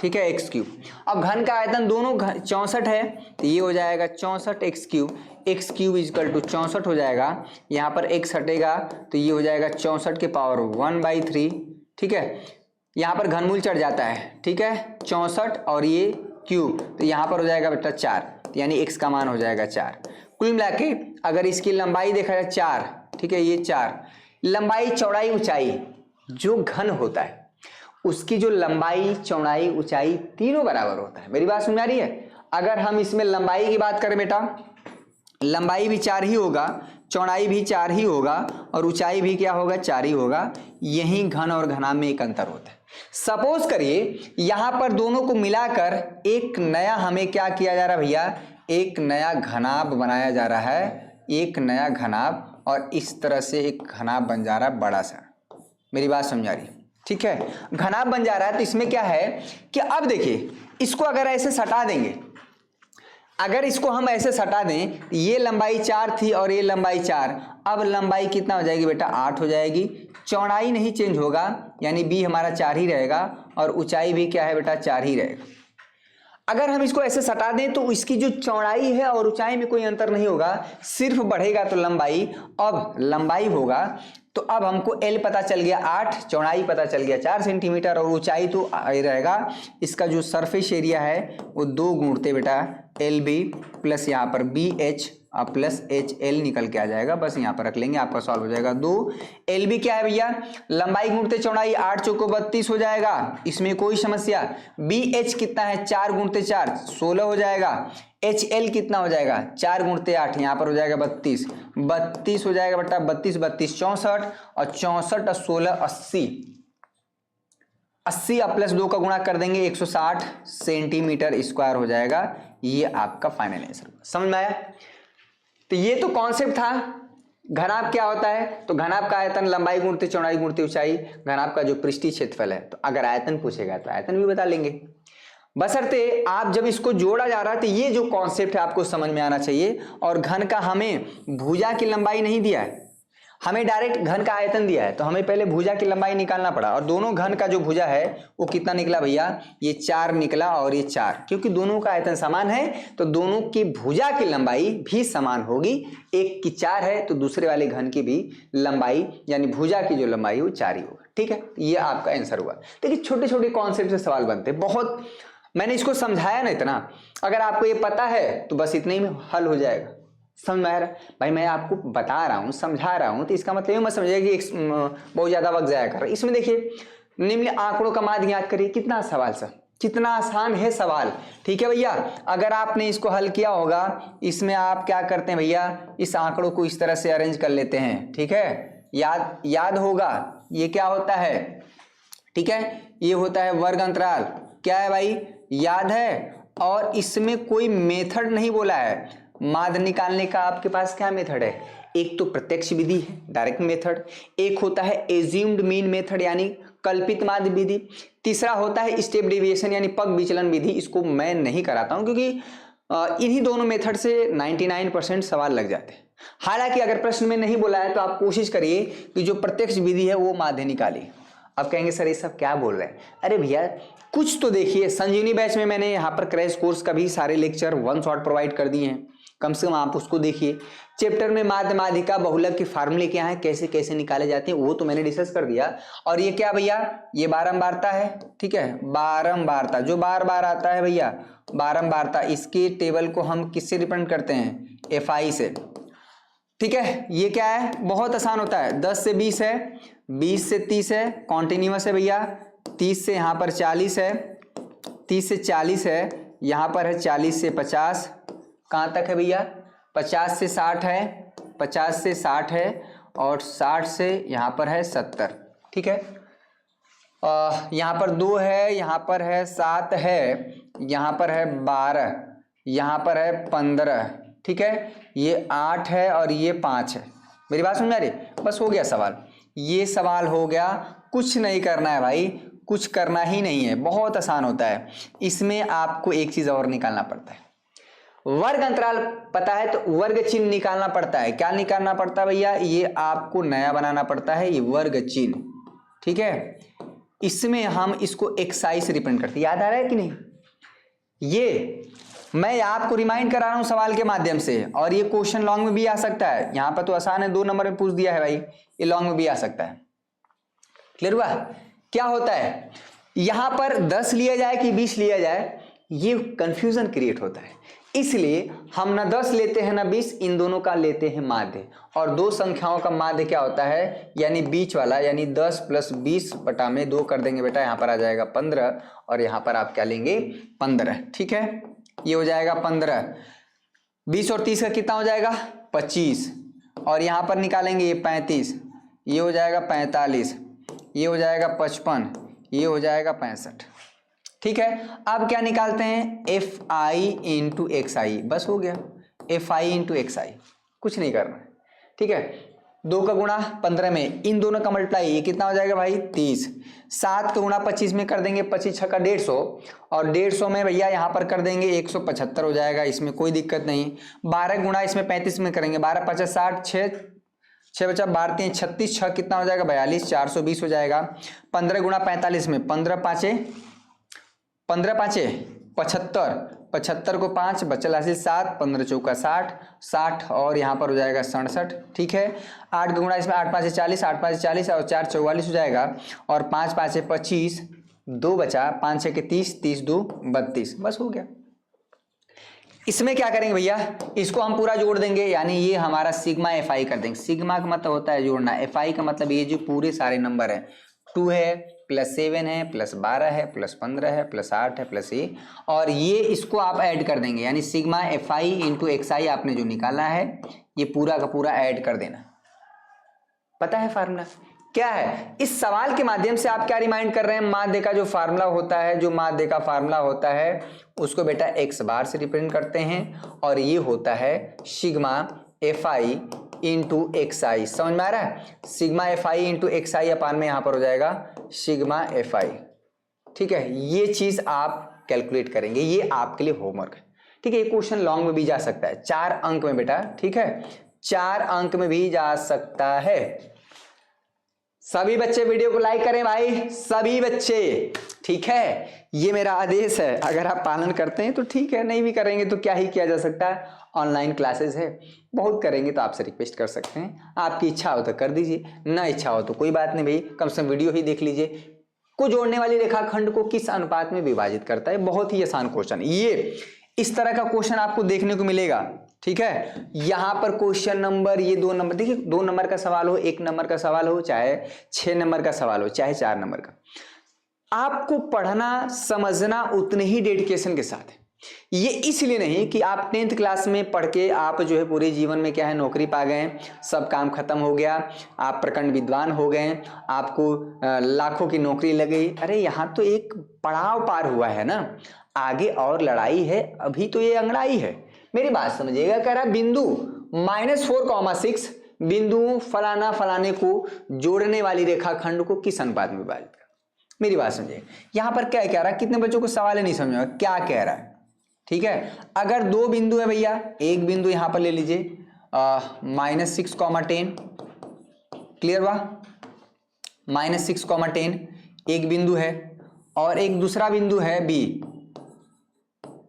ठीक है, x क्यूब। अब घन का आयतन दोनों 64 है, तो ये हो जाएगा 64 x cube. x cube equal to 64 हो जाएगा, यहाँ पर x हटेगा तो ये हो जाएगा 64 के पावर 1/3। ठीक है, यहाँ पर घनमूल चढ़ जाता है। ठीक है, 64 और ये क्यूब, तो यहाँ पर हो जाएगा बेटा 4, यानी x का मान हो जाएगा 4। कुल मिला के अगर इसकी लंबाई देखा जाए 4, ठीक है, ये 4, लंबाई चौड़ाई ऊंचाई जो घन होता है उसकी जो लंबाई चौड़ाई ऊंचाई तीनों बराबर होता है। मेरी बात समझ आ रही है? अगर हम इसमें लंबाई की बात करें बेटा, लंबाई भी 4 ही होगा, चौड़ाई भी 4 ही होगा और ऊंचाई भी क्या होगा? 4 ही होगा। यही घन और घनाभ में एक अंतर होता है। सपोज करिए यहां पर दोनों को मिलाकर एक नया हमें क्या किया जा रहा है भैया? एक नया घनाभ बनाया जा रहा है, एक नया घनाभ, और इस तरह से एक घनाभ बन जा रहा है बड़ा सा। मेरी बात समझ आ रही है? ठीक है, घनाभ बन जा रहा है। तो इसमें क्या है कि अब देखिए, इसको अगर ऐसे सटा देंगे, अगर इसको हम ऐसे सटा दें, ये लंबाई 4 थी और ये लंबाई 4, अब लंबाई कितना हो जाएगी बेटा? 8 हो जाएगी। चौड़ाई नहीं चेंज होगा, यानी b हमारा 4 ही रहेगा और ऊंचाई भी क्या है बेटा? 4 ही रहेगा। अगर हम इसको ऐसे सटा दें तो इसकी जो चौड़ाई है और ऊंचाई में कोई अंतर नहीं होगा, सिर्फ बढ़ेगा तो लंबाई। अब लंबाई होगा तो अब हमको L पता चल गया 8, चौड़ाई पता चल गया 4 सेंटीमीटर और ऊंचाई तो रहेगा। इसका जो सरफेस एरिया है वो 2 गुणते बेटा LB प्लस यहाँ पर BH प्लस HL निकल के आ जाएगा। बस यहाँ पर रख लेंगे, आपका सॉल्व हो जाएगा। 2 LB क्या है भैया? लंबाई गुणते चौड़ाई 8 चौको 32 हो जाएगा, इसमें कोई समस्या। BH कितना है? 4 गुणते 4 16 हो जाएगा। HL कितना हो जाएगा? 4 गुणते 8, यहाँ पर हो जाएगा 32 हो जाएगा बेटा। 32 64 और 64 और 16 80 80 प्लस 2 का गुणा कर देंगे 160 सेंटीमीटर स्क्वायर हो जाएगा। ये आपका फाइनल आंसर। समझ में आया? तो ये तो कॉन्सेप्ट था। घनाभ क्या होता है? तो घनाभ का आयतन लंबाई गुणते चौड़ाई गुणते ऊंचाई, घनाभ का जो पृष्ठीय क्षेत्रफल है। तो अगर आयतन पूछेगा तो आयतन भी बता लेंगे, बशर्ते आप जब इसको जोड़ा जा रहा है तो ये जो कॉन्सेप्ट है आपको समझ में आना चाहिए। और घन का हमें भुजा की लंबाई नहीं दिया है, हमें डायरेक्ट घन का आयतन दिया है, तो हमें पहले भुजा की लंबाई निकालना पड़ा। और दोनों घन का जो भुजा है वो कितना निकला भैया? ये 4 निकला और ये 4, क्योंकि दोनों का आयतन समान है तो दोनों की भुजा की लंबाई भी समान होगी। एक की 4 है तो दूसरे वाले घन की भी लंबाई यानी भुजा की जो लंबाई वो 4 ही होगा। ठीक है, ये आपका आंसर हुआ। देखिए छोटे छोटे कॉन्सेप्ट से सवाल बनते हैं। बहुत मैंने इसको समझाया ना इतना, अगर आपको ये पता है तो बस इतने ही में हल हो जाएगा। समझ में आ रहा है भाई? मैं आपको बता रहा हूँ, समझा रहा हूँ, तो इसका मतलब ये मत समझिए कि बहुत ज्यादा वक्त जाया कर रहा है। इसमें देखिए, निम्न आंकड़ों का माध्य ज्ञात करिए। कितना सवाल सर, कितना आसान है सवाल। ठीक है भैया, अगर आपने इसको हल किया होगा, इसमें आप क्या करते हैं भैया? इस आंकड़ों को इस तरह से अरेंज कर लेते हैं। ठीक है, याद होगा ये क्या होता है? ठीक है, ये होता है वर्ग अंतराल। क्या है भाई? याद है। और इसमें कोई मेथड नहीं बोला है। माध्य निकालने का आपके पास क्या मेथड है? एक तो प्रत्यक्ष विधि है, डायरेक्ट मेथड। एक होता है एज्यूम्ड मीन मेथड, यानी कल्पित माध्य विधि। तीसरा होता है स्टेप डेविएशन यानी पग विचलन विधि, इसको मैं नहीं कराता हूं क्योंकि इन्हीं दोनों मेथड से 99% सवाल लग जाते हैं। हालांकि अगर प्रश्न में नहीं बोला है तो आप कोशिश करिए कि जो प्रत्यक्ष विधि है वो माध्य निकालिए। अब कहेंगे सर ये सब क्या बोल रहे हैं, अरे भैया कुछ तो देखिए। संजीवनी बैच में मैंने यहाँ पर क्रैश कोर्स का भी सारे लेक्चर वन शॉट प्रोवाइड कर दिए हैं, कम से कम आप उसको देखिए। चैप्टर में माध्य माध्यिका बहुलक के फार्मूले क्या है, कैसे कैसे निकाले जाते हैं, वो तो मैंने डिस्कस कर दिया। और ये क्या भैया, ये बारंबारता है, ठीक है, बारंबारता जो बार बार आता है भैया, बारंबारता, इसके टेबल को हम किससे रिप्रेजेंट करते हैं, FI से, ठीक है। ये क्या है, बहुत आसान होता है, 10 से 20 है, 20 से 30 है, कॉन्टिन्यूअस है भैया, 30 से यहाँ पर 40 है, 30 से 40 है, यहाँ पर है 40 से 50, कहाँ तक है भैया, 50 से 60 है, 50 से 60 है, और 60 से यहाँ पर है 70, ठीक है। यहाँ पर 2 है, यहाँ पर है 7 है, यहाँ पर है 12, यहाँ पर है 15, ठीक है, ये 8 है और ये 5 है। मेरी बात समझ आ रही, बस हो गया सवाल, ये सवाल हो गया। कुछ नहीं करना है भाई, कुछ करना ही नहीं है, बहुत आसान होता है। इसमें आपको एक चीज और निकालना पड़ता है, वर्ग अंतराल पता है तो वर्ग चिन्ह निकालना पड़ता है। क्या निकालना पड़ता है भैया, ये आपको नया बनाना पड़ता है, ये वर्ग चिन्ह, ठीक है। इसमें हम इसको XI से रिप्रेजेंट करते हैं, याद आ रहा है कि नहीं, ये मैं आपको रिमाइंड करा रहा हूं सवाल के माध्यम से। और ये क्वेश्चन लॉन्ग में भी आ सकता है, यहां पर तो आसान है, 2 नंबर में पूछ दिया है भाई, ये लॉन्ग में भी आ सकता है। क्लियर हुआ, क्या होता है यहां पर 10 लिया जाए कि 20 लिया जाए, ये कंफ्यूजन क्रिएट होता है। इसलिए हम ना 10 लेते हैं ना 20, इन दोनों का लेते हैं माध्य। और दो संख्याओं का माध्य क्या होता है, यानी बीच वाला, यानी 10 + 20 बटा में 2 कर देंगे बेटा, यहां पर आ जाएगा 15, और यहां पर आप क्या लेंगे 15, ठीक है। ये हो जाएगा 15, 20 और 30 का कितना हो जाएगा 25, और यहां पर निकालेंगे ये 35, ये हो जाएगा 45, ये हो जाएगा 55, ये हो जाएगा 65, ठीक है। अब क्या निकालते हैं, FI × XI, बस हो गया, FI × XI, कुछ नहीं करना है, ठीक है। 2 का गुणा 15 में इन दोनों का मल्टीप्लाई, ये कितना हो जाएगा भाई 30, 7 का गुणा 25 में कर देंगे, 25 छक्का 150, और 150 में भैया यहाँ पर कर देंगे 175 हो जाएगा, इसमें कोई दिक्कत नहीं। 12 गुणा इसमें 35 में करेंगे, 12 × 5 = 60, 6 बचा 12 3 36, 6 कितना हो जाएगा 42, 420 हो जाएगा। 15 गुणा 45 में 15 5 75, 75 को 5 बचल हासिल 7, 15 चौका 60, 60 और यहाँ पर हो जाएगा 67, ठीक है। 8 का गुणा इसमें 8 5 40, 8 5 40 और 4 44 हो जाएगा, और 5 5 25, 2 बचा, 5 6 के 30, 30 2 32, बस हो गया। इसमें क्या करेंगे भैया, इसको हम पूरा जोड़ देंगे, यानी ये हमारा सिग्मा FI कर देंगे। सिग्मा का मतलब होता है जोड़ना, FI का मतलब ये जो पूरे सारे नंबर है, 2 है +7 है +12 है +15 है +8 है +1, और ये इसको आप ऐड कर देंगे, यानी सिग्मा FI × XI आपने जो निकाला है ये पूरा का पूरा ऐड कर देना। पता है फार्मूला क्या है, इस सवाल के माध्यम से आप क्या रिमाइंड कर रहे हैं, माध्य का जो फार्मूला होता है, जो माध्य का फार्मूला होता है उसको बेटा x बार से रिप्रेजेंट करते हैं, और ये होता है सिग्मा FI × XI। समझ में आ रहा है, सिग्मा FI × XI अपान में यहां पर हो जाएगा सिग्मा FI, ठीक है। ये चीज आप कैलकुलेट करेंगे, ये आपके लिए होमवर्क है, ठीक है। ये क्वेश्चन लॉन्ग में भी जा सकता है, 4 अंक में बेटा, ठीक है, 4 अंक में भी जा सकता है। सभी बच्चे वीडियो को लाइक करें भाई, सभी बच्चे, ठीक है। ये मेरा आदेश है, अगर आप पालन करते हैं तो ठीक है, नहीं भी करेंगे तो क्या ही किया जा सकता है, ऑनलाइन क्लासेस है, बहुत करेंगे तो आपसे रिक्वेस्ट कर सकते हैं, आपकी इच्छा हो तो कर दीजिए, ना इच्छा हो तो कोई बात नहीं भाई, कम से कम वीडियो ही देख लीजिए। को जोड़ने वाली रेखाखंड को किस अनुपात में विभाजित करता है, बहुत ही आसान क्वेश्चन, ये इस तरह का क्वेश्चन आपको देखने को मिलेगा, ठीक है। यहां पर क्वेश्चन नंबर, ये 2 नंबर, देखिए 2 नंबर का सवाल हो, 1 नंबर का सवाल हो, चाहे 6 नंबर का सवाल हो, चाहे 4 नंबर का, आपको पढ़ना समझना उतने ही डेडिकेशन के साथ है। ये इसलिए नहीं कि आप 10th क्लास में पढ़ के आप जो है पूरे जीवन में क्या है नौकरी पा गए, सब काम खत्म हो गया, आप प्रखंड विद्वान हो गए, आपको लाखों की नौकरी लग गई। अरे यहाँ तो एक पड़ाव पार हुआ है ना, आगे और लड़ाई है, अभी तो ये अंगड़ाई है। मेरी बात समझिएगा, कह रहा बिंदु -4,6 बिंदु फलाना फलाने को जोड़ने वाली रेखाखंड को किस अनुपात में विभाजित कर, मेरी बात समझिए, यहां पर क्या कह रहा है, कितने बच्चों को सवाल नहीं समझ में क्या कह रहा है। ठीक है, अगर दो बिंदु है भैया, एक बिंदु यहां पर ले लीजिए -6, 10, क्लियर हुआ, -6, 10 एक बिंदु है, और एक दूसरा बिंदु है बी।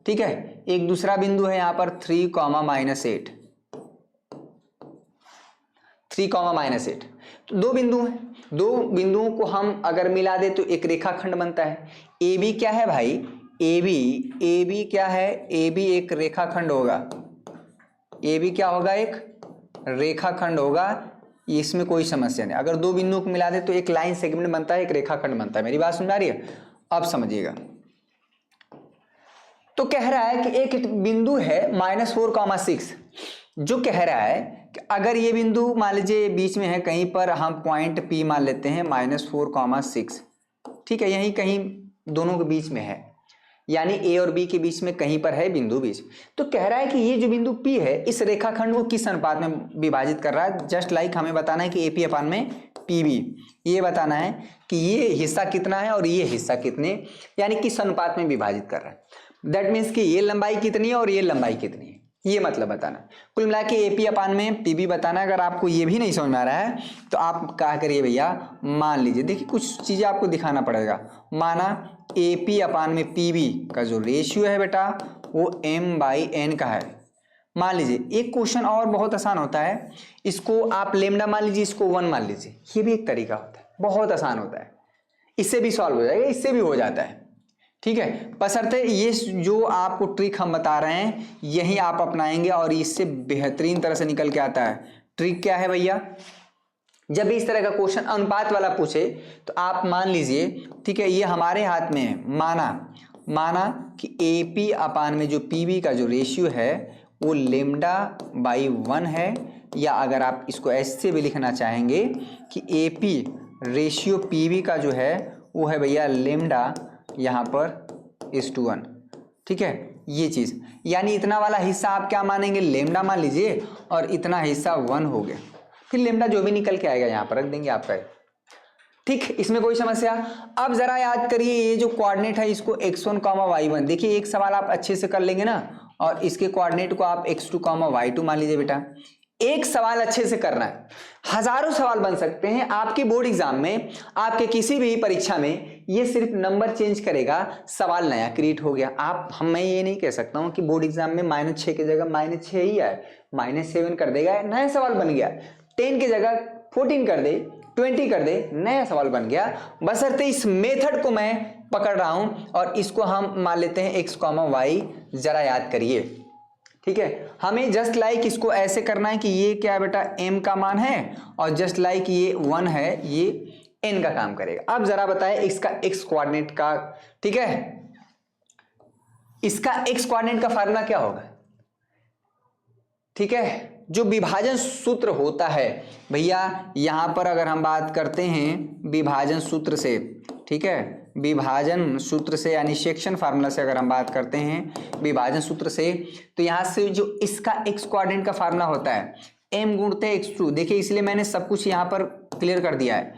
ठीक है, एक दूसरा बिंदु है यहां पर 3, -8, 3, -8। तो दो बिंदु हैं, दो बिंदुओं को हम अगर मिला दे तो एक रेखाखंड बनता है। ए बी क्या है भाई, ए बी क्या है, ए बी एक रेखाखंड होगा, ए बी क्या होगा, एक रेखाखंड होगा, इसमें कोई समस्या नहीं। अगर दो बिंदुओं को मिला दे तो एक लाइन सेगमेंट बनता है, एक रेखाखंड बनता है। मेरी बात समझ आ रही है, अब समझिएगा। तो कह रहा है कि एक बिंदु है -4, 6, जो कह रहा है कि अगर ये बिंदु मान लीजिए बीच में है कहीं पर, हम पॉइंट P मान लेते हैं -4, 6, ठीक है, यही कहीं दोनों के बीच में है, यानी A और B के बीच में कहीं पर है बिंदु बीच। तो कह रहा है कि ये जो बिंदु P है इस रेखाखंड को किस अनुपात में विभाजित कर रहा है। जस्ट लाइक हमें बताना है कि AP अपान में PB, ये बताना है कि ये हिस्सा कितना है और ये हिस्सा कितने, यानी किस अनुपात में विभाजित कर रहा है। दैट मीन्स कि ये लंबाई कितनी है और ये लंबाई कितनी है, ये मतलब बताना। कुल मिला के AP अपान में PB बताना। अगर आपको ये भी नहीं समझ में आ रहा है तो आप क्या करिए भैया, मान लीजिए, देखिए कुछ चीजें आपको दिखाना पड़ेगा। माना AP अपान में PB का जो रेशियो है बेटा वो m/n का है। मान लीजिए एक क्वेश्चन और बहुत आसान होता है, इसको आप लेमडा मान लीजिए, इसको 1 मान लीजिए, ये भी एक तरीका होता है, बहुत आसान होता है, इससे भी सॉल्व हो जाएगा, इससे भी हो जाता है। ठीक है, बशर्ते ये जो आपको ट्रिक हम बता रहे हैं यही आप अपनाएंगे और इससे बेहतरीन तरह से निकल के आता है। ट्रिक क्या है भैया, जब भी इस तरह का क्वेश्चन अनुपात वाला पूछे तो आप मान लीजिए, ठीक है, ये हमारे हाथ में है, माना कि AP अपान में जो PB का जो रेशियो है वो λ/1 है, या अगर आप इसको ऐसे भी लिखना चाहेंगे कि AP रेशियो PB का जो है वो है भैया λ यहाँ पर (1). ठीक है, ये चीज, यानी इतना वाला हिस्सा आप क्या मानेंगे, लेमडा मान लीजिए, और इतना हिस्सा 1 हो गया, फिर लेमडा जो भी निकल के आएगा यहाँ पर रख देंगे आपका। ठीक, इसमें कोई समस्या। अब जरा याद करिए, ये जो कोऑर्डिनेट है इसको x1, y1, देखिए एक सवाल आप अच्छे से कर लेंगे ना, और इसके कोऑर्डिनेट को आप x2, y2 मान लीजिए बेटा। एक सवाल अच्छे से करना है, हजारों सवाल बन सकते हैं आपके बोर्ड एग्जाम में, आपके किसी भी परीक्षा में, ये सिर्फ नंबर चेंज करेगा, सवाल नया क्रिएट हो गया। मैं ये नहीं कह सकता हूं कि बोर्ड एग्जाम में -6 की जगह -6 ही आए, -7 कर देगा, नया सवाल बन गया। 10 की जगह 14 कर दे, 20 कर दे, नया सवाल बन गया। बशर्ते इस मेथड को मैं पकड़ रहा हूं और इसको हम मान लेते हैं x, y। जरा याद करिए, ठीक है, हमें जस्ट लाइक इसको ऐसे करना है कि ये क्या है बेटा, m का मान है, और जस्ट लाइक ये 1 है, ये n का काम करेगा। अब जरा बताएं इसका x कोऑर्डिनेट का, ठीक है, इसका x कोऑर्डिनेट का फार्मूला क्या होगा। ठीक है, जो विभाजन सूत्र होता है भैया, यहां पर अगर हम बात करते हैं विभाजन सूत्र से, ठीक है, विभाजन सूत्र से यानी सेक्शन फार्मूला से अगर हम बात करते हैं विभाजन सूत्र से, तो यहां से जो इसका x कोऑर्डिनेट का फार्मूला होता है m गुणते x2। देखिए इसलिए मैंने सब कुछ यहां पर क्लियर कर दिया है।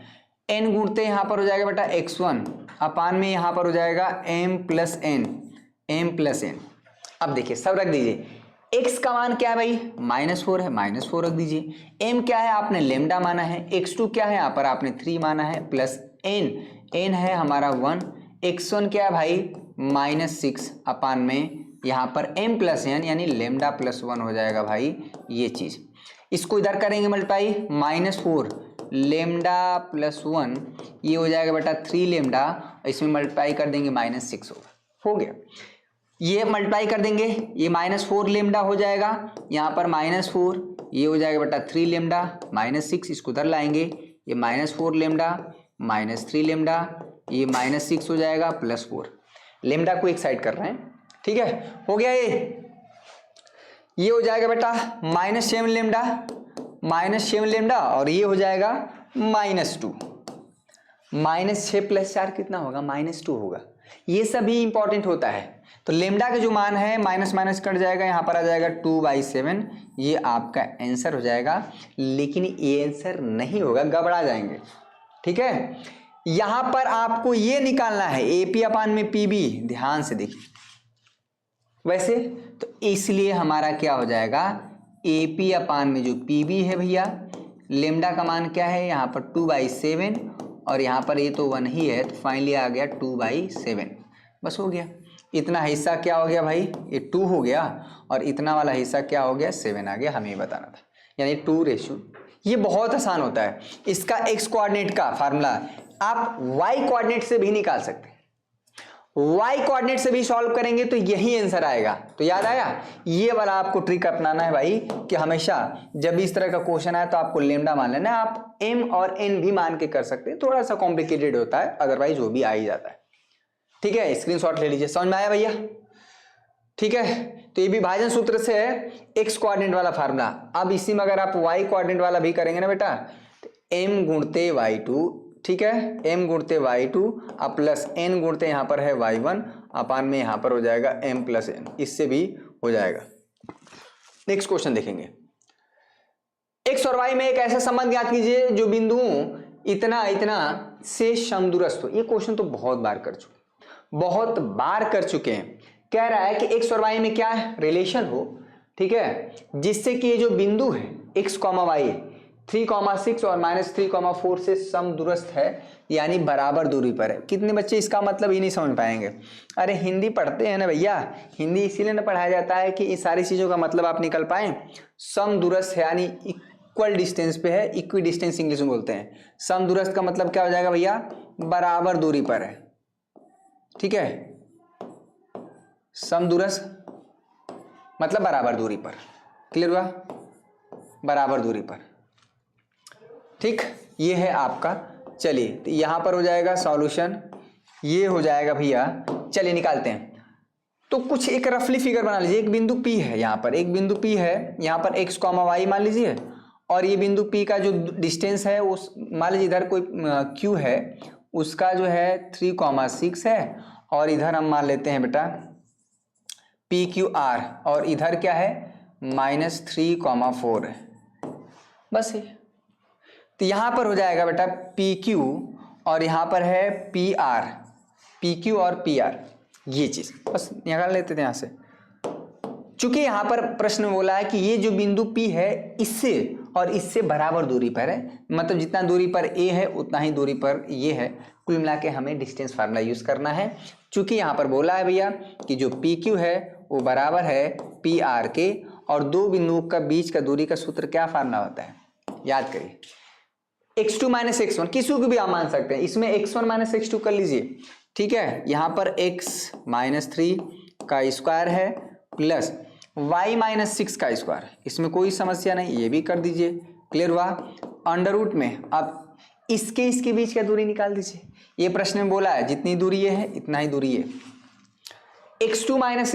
n गुणते यहां पर हो जाएगा बेटा x1 अपान में यहां पर हो जाएगा m प्लस n। अब देखिए सब रख दीजिए, x का मान क्या है भाई, -4 है, -4 रख दीजिए। m क्या है, आपने लेमडा माना है। x2 क्या है, यहाँ पर आपने 3 माना है, प्लस n है हमारा 1। x1 क्या है भाई, -6 अपान में यहाँ पर m प्लस n यानी लेमडा प्लस 1 हो जाएगा भाई। ये चीज इसको इधर करेंगे मल्टीप्लाई, -4 लेमडा प्लस 1, ये हो जाएगा बेटा 3 लेमडा, इसमें मल्टीप्लाई कर देंगे -6 होगा, हो गया। ये मल्टीप्लाई कर देंगे, ये -4 लेमडा हो जाएगा, यहाँ पर -4, ये हो जाएगा बेटा 3 लेमडा, -6 इसको उधर लाएंगे, ये -4 लेमडा -3 लेमडा, ये -6 हो जाएगा +4। लेमडा को एक साइड कर रहे हैं, ठीक है, हो गया। ये हो जाएगा बेटा -7 लेमडा और ये हो जाएगा -2। -6 + 4 कितना होगा, -2 होगा। ये सभी इंपॉर्टेंट होता है। तो लेमडा का जो मान है माइनस माइनस कट जाएगा, यहाँ पर आ जाएगा 2/7, ये आपका आंसर हो जाएगा। लेकिन ये आंसर नहीं होगा, गड़बड़ा जाएंगे, ठीक है। यहां पर आपको ये निकालना है एपी अपान में पीबी, ध्यान से देखिए वैसे, तो इसलिए हमारा क्या हो जाएगा, एपी अपान में जो पीबी है भैया, लेमडा का मान क्या है यहाँ पर 2/7 और यहाँ पर ये तो 1 ही है, तो फाइनली आ गया 2/7। बस हो गया, इतना हिस्सा क्या हो गया भाई, ये 2 हो गया और इतना वाला हिस्सा क्या हो गया, 7 आ गया, हमें बताना था, यानी 2:। ये बहुत आसान होता है। इसका एक्स कोऑर्डिनेट का फार्मूला आप वाई कोऑर्डिनेट से भी निकाल सकते हैं, वाई कोऑर्डिनेट से भी सॉल्व करेंगे तो यही आंसर आएगा। तो याद आया, ये वाला आपको ट्रिक अपनाना है भाई कि हमेशा जब भी इस तरह का क्वेश्चन आए तो आपको लेमडा मान लेना है। आप एम और एन भी मान के कर सकते हैं, थोड़ा सा कॉम्प्लिकेटेड होता है, अदरवाइज वो भी आ ही जाता है। ठीक है, स्क्रीनशॉट ले लीजिए, समझ में आया भैया? ठीक है, तो ये विभाजन सूत्र से है एक्स कोऑर्डिनेट वाला फार्मूला। अब इसी में अगर आप वाई कोऑर्डिनेट वाला भी करेंगे ना बेटा, तो एम गुणते y2, ठीक है, m गुणते y2 अब प्लस n गुणते यहाँ पर है y1 अपान में यहाँ पर हो जाएगा m प्लस n, इससे भी हो जाएगा। नेक्स्ट क्वेश्चन देखेंगे, x और y में एक ऐसा संबंध ज्ञात कीजिए जो बिंदुओं इतना इतना से समदूरस्थ हो। ये क्वेश्चन तो बहुत बार कर चुके हैं। कह रहा है कि x और y में क्या है, रिलेशन हो, ठीक है, जिससे कि ये जो बिंदु है x, y 3,6 और -3,4 से समदूरस्थ है, यानी बराबर दूरी पर है। कितने बच्चे इसका मतलब ही नहीं समझ पाएंगे? अरे हिंदी पढ़ते हैं ना भैया, हिंदी इसीलिए ना पढ़ाया जाता है कि इस सारी चीजों का मतलब आप निकल पाए। समदूरस्थ है यानी इक्वल डिस्टेंस पे है, इक्वी डिस्टेंस इंग्लिश में बोलते हैं। समदूरस्थ का मतलब क्या हो जाएगा भैया, बराबर दूरी पर है। ठीक है, समदूरस्थ मतलब बराबर दूरी पर, क्लियर हुआ, बराबर दूरी पर। ठीक, ये है आपका। चलिए तो यहां पर हो जाएगा सॉल्यूशन, ये हो जाएगा भैया। चलिए निकालते हैं, तो कुछ एक रफली फिगर बना लीजिए। एक बिंदु P है, यहाँ पर एक बिंदु P है, यहाँ पर x, y मान लीजिए, और ये बिंदु P का जो डिस्टेंस है उस मान लीजिए इधर कोई Q है, उसका जो है 3,6 है, और इधर हम मान लेते हैं बेटा PQR, और इधर क्या है -3,4 है। बस ये, तो यहां पर हो जाएगा बेटा PQ और यहां पर है PR, PQ और PR, ये चीज बस निकाल लेते थे यहां से। चूंकि यहां पर प्रश्न बोला है कि ये जो बिंदु P है इससे और इससे बराबर दूरी पर है, मतलब जितना दूरी पर A है उतना ही दूरी पर ये है। कुल मिला के हमें डिस्टेंस फार्मूला यूज करना है। चूंकि यहां पर बोला है भैया कि जो PQ है वो बराबर है PR के, और दो बिंदुओं का बीच का दूरी का सूत्र क्या फार्मूला होता है, याद करिए, x2 - x1, किसी को भी आप मान सकते हैं। इसमें x1 - x2 कर लीजिए, ठीक है, यहां पर x - 3 का स्क्वायर है प्लस y - 6 का स्क्वायर, इसमें कोई समस्या नहीं, ये भी कर दीजिए, क्लियर हुआ। अंडर रूट में अब इसके बीच का दूरी निकाल दीजिए। ये प्रश्न में बोला है जितनी दूरी ये है इतना ही दूरी है। x2 - a,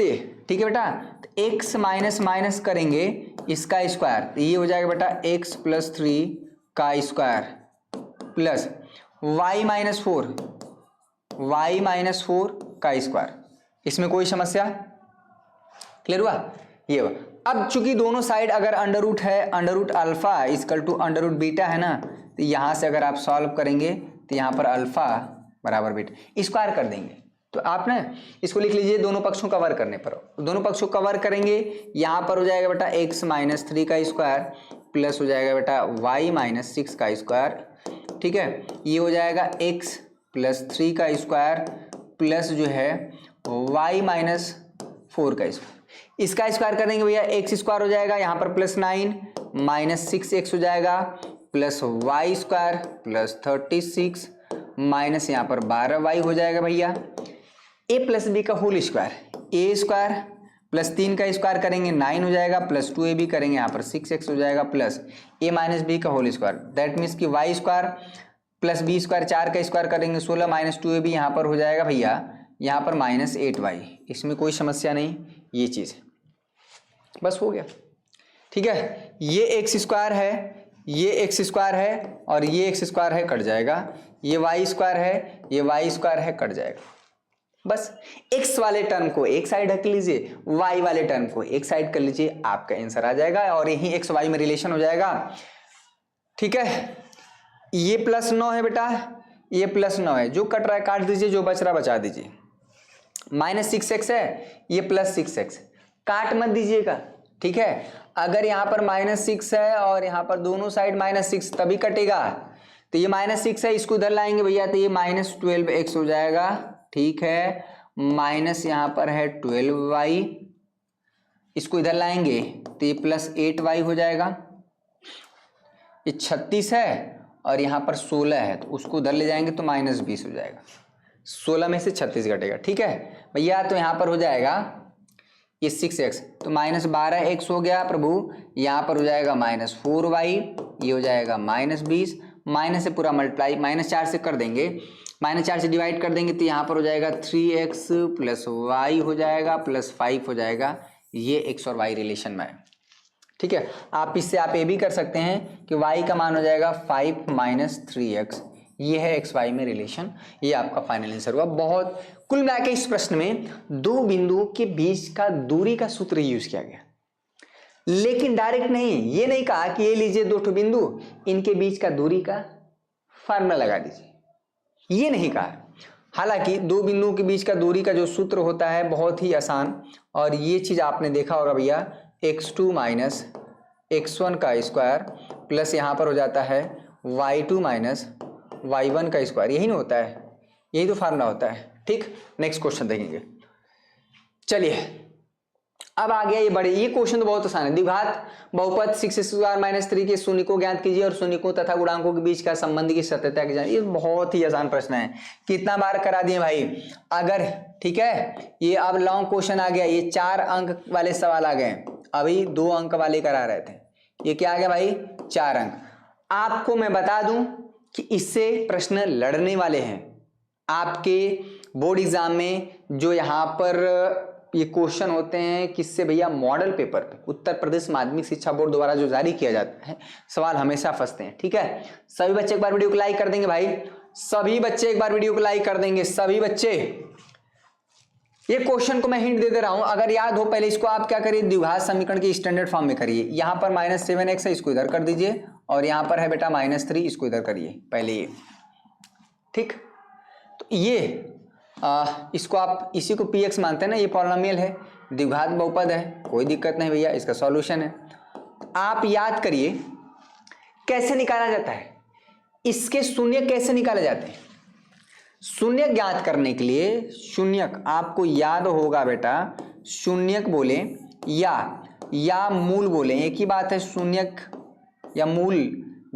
ठीक है बेटा, तो x माइनस करेंगे इसका स्क्वायर, तो ये हो जाएगा बेटा x + 3 का स्क्वायर प्लस y - 4 का स्क्वायर, इसमें कोई समस्या, क्लियर हुआ। ये हुआ। अब चूंकि दोनों साइड अगर अंडर रूट है, under root alpha equal to under root beta है ना, तो यहां से अगर आप सॉल्व करेंगे तो यहां पर अल्फा बराबर बीटा स्क्वायर कर देंगे। तो आप ना इसको लिख लीजिए, दोनों पक्षों का वर्ग करने पर, दोनों पक्षों का वर्ग करेंगे, यहां पर हो जाएगा बेटा x - 3 का स्क्वायर प्लस हो जाएगा बेटा y - 6 का स्क्वायर, ठीक है, ये हो जाएगा x + 3 का स्क्वायर प्लस जो है y - 4 का स्क्वायर। इसका स्क्वायर करेंगे भैया x स्क्वायर हो जाएगा, यहाँ पर +9 - 6x हो जाएगा plus y square plus 36 minus यहाँ पर 12y हो जाएगा भैया। a + b का whole square, a square plus 3 का स्क्वायर करेंगे 9 हो जाएगा, प्लस 2ab करेंगे यहाँ पर 6x हो जाएगा, प्लस a - b का होल स्क्वायर, दैट मीन्स कि y square plus b square 4 का स्क्वायर करेंगे 16 माइनस 2ab यहाँ पर हो जाएगा भैया यहाँ पर -8y, इसमें कोई समस्या नहीं, ये चीज़ बस हो गया। ठीक है, ये x स्क्वायर है, ये x स्क्वायर है और ये x स्क्वायर है, कट जाएगा, ये y स्क्वायर है, ये y स्क्वायर है, कट जाएगा। बस x वाले टर्म को एक साइड रख लीजिए, y वाले टर्म को एक साइड कर लीजिए, आपका आंसर आ जाएगा और यही x y में रिलेशन हो जाएगा। ठीक है, ये +9 है बेटा, ये +9 है, जो कट रहा है काट दीजिए, जो बच रहा बचा दीजिए। -6x है, ये +6x, काट मत दीजिएगा, ठीक है। अगर यहाँ पर -6 है और यहाँ पर दोनों साइड -6 तभी कटेगा, तो ये -6 है, इसको इधर लाएंगे भैया तो ये -12x हो जाएगा, ठीक है। माइनस यहाँ पर है 12y, इसको इधर लाएंगे तो ये +8y हो जाएगा। ये 36 है और यहाँ पर 16 है, तो उसको उधर ले जाएंगे तो -20 हो जाएगा। 16 में से 36 घटेगा, ठीक है भैया। तो यहाँ पर हो जाएगा ये 6x, तो -12x हो गया प्रभु। यहाँ पर हो जाएगा -4y, ये हो जाएगा -20, माइनस से पूरा मल्टीप्लाई -4 से कर देंगे, -4 से डिवाइड कर देंगे तो यहाँ पर हो जाएगा 3x + y हो जाएगा +5 हो जाएगा। ये x और y रिलेशन में है, ठीक है। आप इससे आप ये भी कर सकते हैं कि y का मान हो जाएगा 5 - 3x, ये है x y में रिलेशन। ये आपका फाइनल आंसर हुआ। बहुत कुल मिलाकर इस प्रश्न में दो बिंदुओं के बीच का दूरी का सूत्र यूज किया गया, लेकिन डायरेक्ट नहीं, ये नहीं कहा कि ये लीजिए दो बिंदु, इनके बीच का दूरी का फार्मूला लगा दीजिए, ये नहीं कहा। हालांकि दो बिंदुओं के बीच का दूरी का जो सूत्र होता है बहुत ही आसान, और ये चीज आपने देखा होगा भैया, x2 - x1 का स्क्वायर प्लस यहाँ पर हो जाता है y2 - y1 का स्क्वायर, यही ना होता है, यही तो फार्मूला होता है, ठीक। नेक्स्ट क्वेश्चन देखेंगे। चलिए अब आ गया ये बड़े, ये क्वेश्चन तो बहुत आसान है। द्विघात बहुपद 6x² - 3 के शून्य को ज्ञात कीजिए और शून्यकों तथा गुणांकों के बीच का संबंध की सत्यता की जांच। ये बहुत ही आसान प्रश्न है, कितना बार करा दिए भाई। अगर ठीक है, ये अब लॉन्ग क्वेश्चन आ गया, ये 4 अंक वाले सवाल आ गए, अभी 2 अंक वाले करा रहे थे, ये क्या आ गया भाई 4 अंक। आपको मैं बता दूं कि इससे प्रश्न लड़ने वाले हैं आपके बोर्ड एग्जाम में। जो यहाँ पर ये क्वेश्चन होते हैं किससे भैया, मॉडल पेपर पे, उत्तर प्रदेश माध्यमिक शिक्षा बोर्ड द्वारा जो जारी किया जाता है, सवाल हमेशा फंसते हैं, ठीक है। सभी बच्चे एक बार वीडियो को लाइक कर देंगे भाई, सभी बच्चे एक बार वीडियो को लाइक कर देंगे, सभी बच्चे। ये क्वेश्चन को मैं हिंट दे रहा हूं, अगर याद हो पहले इसको आप क्या करिए, द्विघात समीकरण की स्टैंडर्ड फॉर्म में करिए। यहां पर -7x है, इसको इधर कर दीजिए, और यहां पर है बेटा -3, इसको इधर करिए पहले ये, ठीक। तो ये इसको आप इसी को px मानते हैं ना, ये पॉलिनोमियल है, द्विघात बहुपद है, कोई दिक्कत नहीं भैया, इसका सॉल्यूशन है। आप याद करिए कैसे निकाला जाता है, इसके शून्य कैसे निकाले जाते हैं। शून्य ज्ञात करने के लिए शून्यक आपको याद होगा बेटा, शून्यक बोले या मूल बोले, एक ही बात है। शून्यक या मूल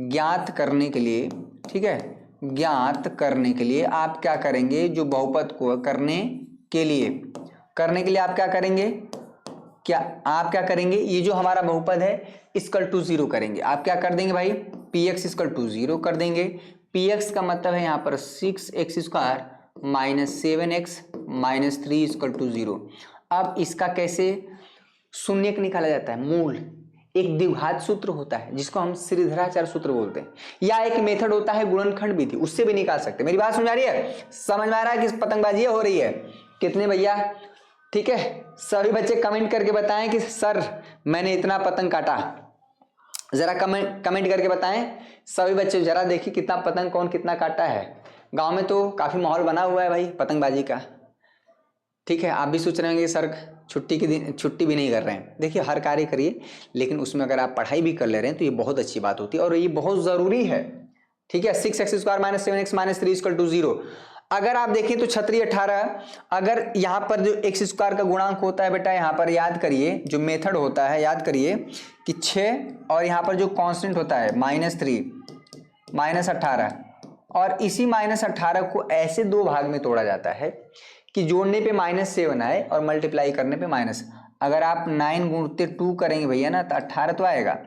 ज्ञात करने के लिए, ठीक है, ज्ञात करने के लिए आप क्या करेंगे, जो बहुपद को करने के लिए आप क्या करेंगे, आप क्या करेंगे, ये जो हमारा बहुपद है = 0 करेंगे। आप क्या कर देंगे भाई, px = 0 कर देंगे। px का मतलब है यहाँ पर 6x² - 7x - 3 = 0। अब इसका कैसे शून्यक निकाला जाता है, मूल एक द्विघात सूत्र होता है जिसको हम श्रीधराचार्य सूत्र बोलते हैं, या एक मेथड होता है गुणनखंड विधि, उससे भी निकाल सकते हैं। मेरी बात समझ आ रही है, समझ में आ रहा है कि पतंगबाजी हो रही है कितने भैया, ठीक है। सभी बच्चे कमेंट करके बताएं कि सर मैंने इतना पतंग काटा, जरा कमेंट करके बताएं सभी बच्चे, जरा देखिए कितना पतंग कौन कितना काटा है। गांव में तो काफी माहौल बना हुआ है भाई पतंगबाजी का, ठीक है। आप भी सोच रहे होंगे सर छुट्टी के दिन छुट्टी भी नहीं कर रहे हैं। देखिए हर कार्य करिए, लेकिन उसमें अगर आप पढ़ाई भी कर ले रहे हैं तो ये बहुत अच्छी बात होती है और ये बहुत जरूरी है, ठीक है। 6x² - 7x - 3 = 0। अगर आप देखें तो 36 18, अगर यहाँ पर जो x² का गुणांक होता है बेटा, यहाँ पर याद करिए जो मेथड होता है, याद करिए कि 6, और यहाँ पर जो कांस्टेंट होता है -3 -18, और इसी -18 को ऐसे 2 भाग में तोड़ा जाता है कि जोड़ने पे -7 आए और मल्टीप्लाई करने पे माइनस। अगर आप 9 गुणते 2 करेंगे भैया ना, तो 18 तो आएगा,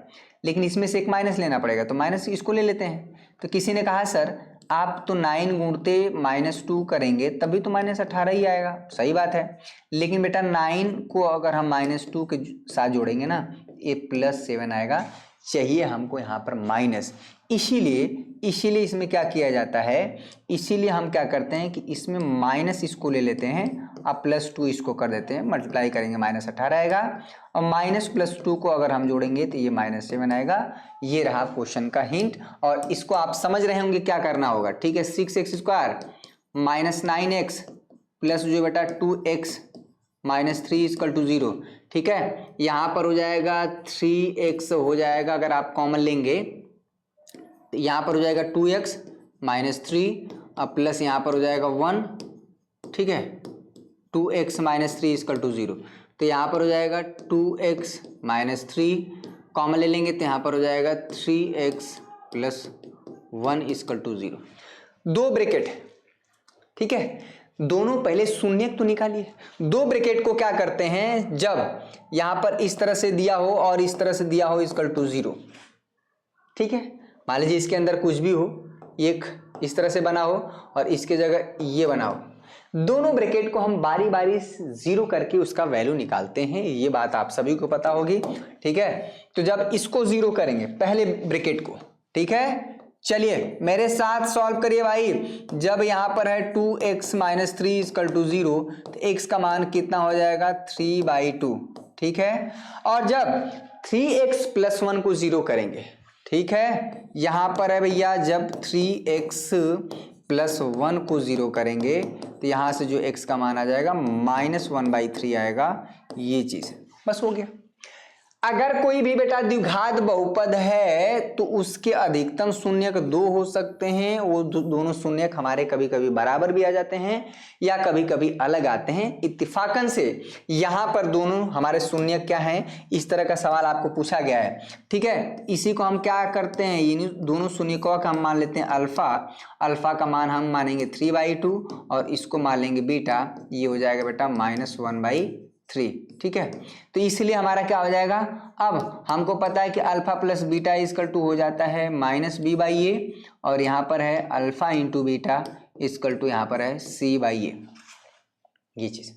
लेकिन इसमें से एक माइनस लेना पड़ेगा, तो माइनस इसको ले लेते हैं। तो किसी ने कहा सर आप तो 9 गुणते -2 करेंगे तभी तो -18 ही आएगा, सही बात है। लेकिन बेटा 9 को अगर हम -2 के साथ जोड़ेंगे ना, ये +7 आएगा, चाहिए हमको यहाँ पर माइनस। इसीलिए इसमें क्या किया जाता है, इसीलिए हम क्या करते हैं कि इसमें माइनस इसको ले लेते हैं अब +2 इसको कर देते हैं, मल्टीप्लाई करेंगे -18 आएगा, और -+2 को अगर हम जोड़ेंगे तो ये -7 आएगा। ये रहा क्वेश्चन का हिंट, और इसको आप समझ रहे होंगे क्या करना होगा। ठीक है, 6x² -9x प्लस जो बेटा 2x -3 = 0। ठीक है, यहाँ पर हो जाएगा 3x हो जाएगा, अगर आप कॉमन लेंगे तो यहाँ पर हो जाएगा 2x -3 अब प्लस यहाँ पर हो जाएगा 1। ठीक है, 2x -3 = 0, तो यहाँ पर हो जाएगा 2x -3, कॉमन ले लेंगे तो यहाँ पर हो जाएगा 3x + 1 = 0। दो ब्रैकेट, ठीक है, दोनों पहले शून्यक तो निकालिए। दो ब्रैकेट को क्या करते हैं, जब यहाँ पर इस तरह से दिया हो और इस तरह से दिया हो = 0। ठीक है, मान लीजिए इसके अंदर कुछ भी हो, एक इस तरह से बना हो और इसके जगह ये बना हो, दोनों ब्रैकेट को हम बारी बारी 0 करके उसका वैल्यू निकालते हैं। ये बात आप सभी को पता होगी। ठीक है, तो जब इसको 0 करेंगे पहले ब्रैकेट को, ठीक है, चलिए मेरे साथ सॉल्व करिए भाई। जब यहाँ पर है 2x -3 = 0, तो x का मान कितना हो जाएगा 3/2। ठीक है, और जब 3x + 1 को 0 करेंगे, ठीक है, यहाँ पर है भैया जब 3x + 1 को 0 करेंगे तो यहाँ से जो x का मान आ जाएगा -1/3 आएगा। ये चीज बस हो गया। अगर कोई भी बेटा द्विघात बहुपद है तो उसके अधिकतम शून्यक 2 हो सकते हैं। वो दोनों शून्यक हमारे कभी कभी बराबर भी आ जाते हैं या कभी कभी अलग आते हैं। इत्तेफाकन से यहाँ पर दोनों हमारे शून्यक क्या हैं, इस तरह का सवाल आपको पूछा गया है। ठीक है, इसी को हम क्या करते हैं, इन दोनों शून्यकों का हम मान लेते हैं अल्फा। अल्फा का मान हम मानेंगे 3/2 और इसको मान लेंगे बीटा। ये हो जाएगा बेटा -1/3। ठीक है, तो इसलिए हमारा क्या हो जाएगा, अब हमको पता है कि अल्फा + बीटा = हो जाता है -b/a, और यहाँ पर है अल्फा × बीटा = यहाँ पर है c/a। ये चीज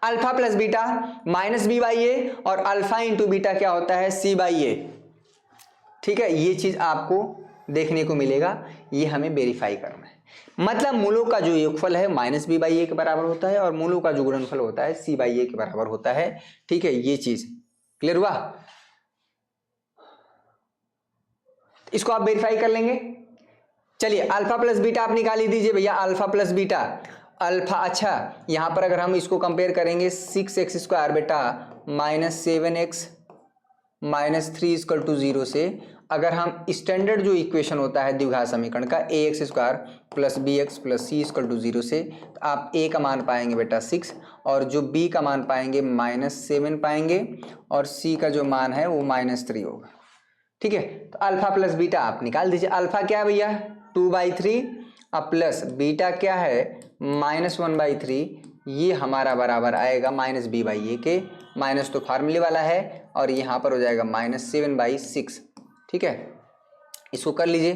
अल्फा + बीटा -b/a और अल्फा × बीटा क्या होता है c/a। ठीक है, ये चीज आपको देखने को मिलेगा, ये हमें वेरीफाई करना है। मतलब मूलों का जो योगफल है -b/a के बराबर होता है और मूलों का जो गुणनफल होता है c/a के बराबर होता है। ठीक है, ये चीज क्लियर हुआ। इसको आप वेरीफाई कर लेंगे। चलिए अल्फा + बीटा आप निकाल ही दीजिए भैया। अल्फा + बीटा अल्फा, अच्छा यहां पर अगर हम इसको कंपेयर करेंगे 6x² बेटा -7x -3 = 0 से, अगर हम स्टैंडर्ड जो इक्वेशन होता है द्विघात समीकरण का ax² + bx + c = 0 से, तो आप a का मान पाएंगे बेटा 6 और जो b का मान पाएंगे -7 पाएंगे और c का जो मान है वो -3 होगा। ठीक है, तो अल्फा + बीटा आप निकाल दीजिए। अल्फा क्या है भैया 2/3 अब प्लस बीटा क्या है -1/3। ये हमारा बराबर आएगा -b/a के, माइनस तो फार्मूले वाला है, और यहाँ पर हो जाएगा -7/6। ठीक है, इसको कर लीजिए।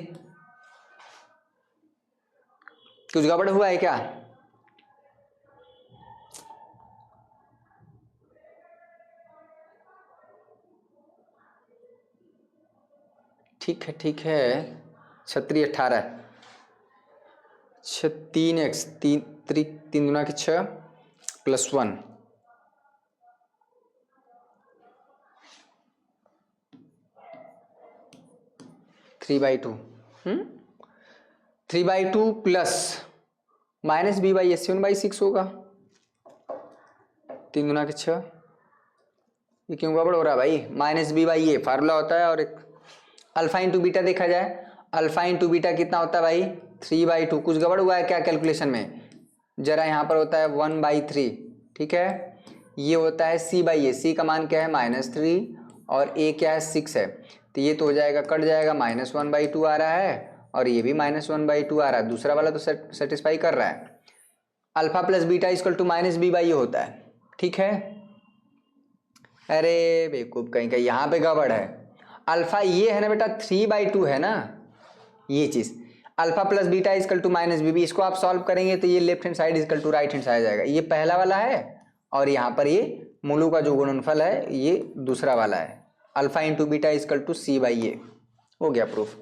कुछ गड़बड़ हुआ है क्या? ठीक है ठीक है, 36 18 3x 3 गुना के 6 + 1 3/2 3/2 प्लस -b/a 7/6 होगा। 3 गुना के 6, ये क्यों गड़बड़ हो रहा है भाई? -b/a फार्मूला होता है, और एक अल्फा × बीटा देखा जाए, अल्फा × बीटा कितना होता है भाई 3/2। कुछ गड़बड़ हुआ है क्या कैलकुलेशन में? जरा यहाँ पर होता है 1/3। ठीक है, ये होता है c/a। c का मान क्या है -3 और a क्या है 6 है, तो ये तो हो जाएगा कट जाएगा, -1/2 आ रहा है और ये भी -1/2 आ रहा है। दूसरा वाला तो सेटिस्फाई कर रहा है। अल्फा + बीटा = -b/a होता है। ठीक है, अरे बेवकूफ कहीं का, यहाँ पे गड़बड़ है। अल्फा ये है ना बेटा 3/2 है ना, ये चीज अल्फा + बीटा = -b/, इसको आप सॉल्व करेंगे तो ये left hand side = right hand side आ जाएगा। ये पहला वाला है और यहाँ पर ये मूलों का जो गुणनफल है ये दूसरा वाला है। अल्फा × बीटा = c/a हो गया प्रूफ।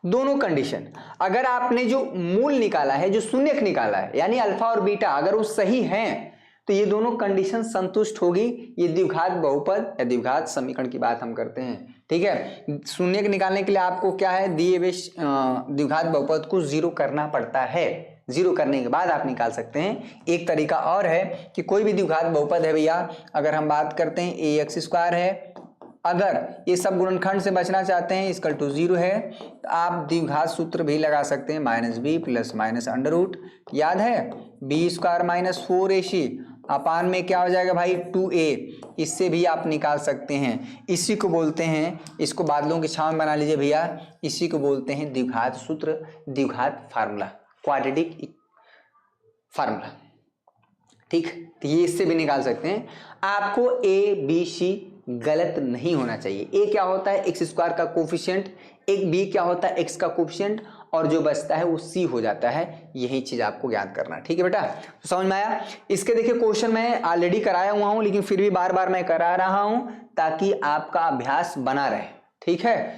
दोनों कंडीशन, अगर आपने जो मूल निकाला है, जो शून्यक निकाला है, यानी अल्फा और बीटा अगर वो सही हैं तो ये दोनों कंडीशन संतुष्ट होगी, ये द्विघात बहुपद या द्विघात समीकरण की बात हम करते हैं। ठीक है, शून्य के निकालने के लिए आपको क्या है, दिए हुए द्विघात बहुपद को जीरो करना पड़ता है। जीरो करने के बाद आप निकाल सकते हैं। एक तरीका और है कि कोई भी द्विघात बहुपद है भैया, अगर हम बात करते हैं ax² है, अगर ये सब गुणनखंड से बचना चाहते हैं इक्वल टू 0 है, तो आप द्विघात सूत्र भी लगा सकते हैं, -b plus minus under root, याद है b² - 4ac अपान में क्या हो जाएगा भाई 2a, इससे भी आप निकाल सकते हैं। इसी को बोलते हैं, इसको बादलों की छांव में बना लीजिए भैया, इसी को बोलते हैं द्विघात सूत्र, द्विघात फार्मूला, क्वाड्रेटिक फार्मूला। ठीक, तो ये इससे भी निकाल सकते हैं। आपको a b c गलत नहीं होना चाहिए। a क्या होता है x² का कोफिशिएंट, एक b क्या होता है x का कोफिशिएंट, और जो बचता है वो c हो जाता है। यही चीज आपको याद करना, ठीक है बेटा, तो समझ में आया। इसके देखिए क्वेश्चन मैं ऑलरेडी कराया हुआ हूं, लेकिन फिर भी बार बार मैं करा रहा हूं ताकि आपका अभ्यास बना रहे। ठीक है,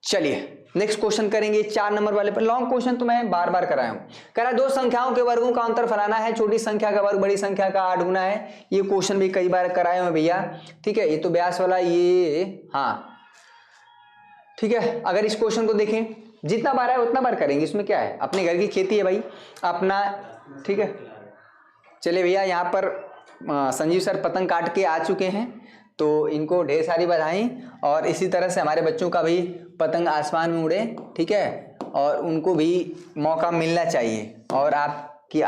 चलिए नेक्स्ट क्वेश्चन करेंगे 4 नंबर वाले पर। लॉन्ग क्वेश्चन तो मैं बार बार कराया हूं। कह रहा दो संख्याओं के वर्गों का अंतर फलाना है, छोटी संख्या का वर्ग बड़ी संख्या का 8 गुना है। ये क्वेश्चन भी कई बार कराए हुए भैया। ठीक है, ये तो व्यास वाला, ये हाँ ठीक है। अगर इस क्वेश्चन को देखें, जितना बार है उतना बार करेंगे, इसमें क्या है, अपने घर की खेती है भाई अपना। ठीक है, चलिए भैया, यहाँ पर संजीव सर पतंग काट के आ चुके हैं, तो इनको ढेर सारी बधाई। और इसी तरह से हमारे बच्चों का भी पतंग आसमान में उड़े, ठीक है, और उनको भी मौका मिलना चाहिए। और आपकी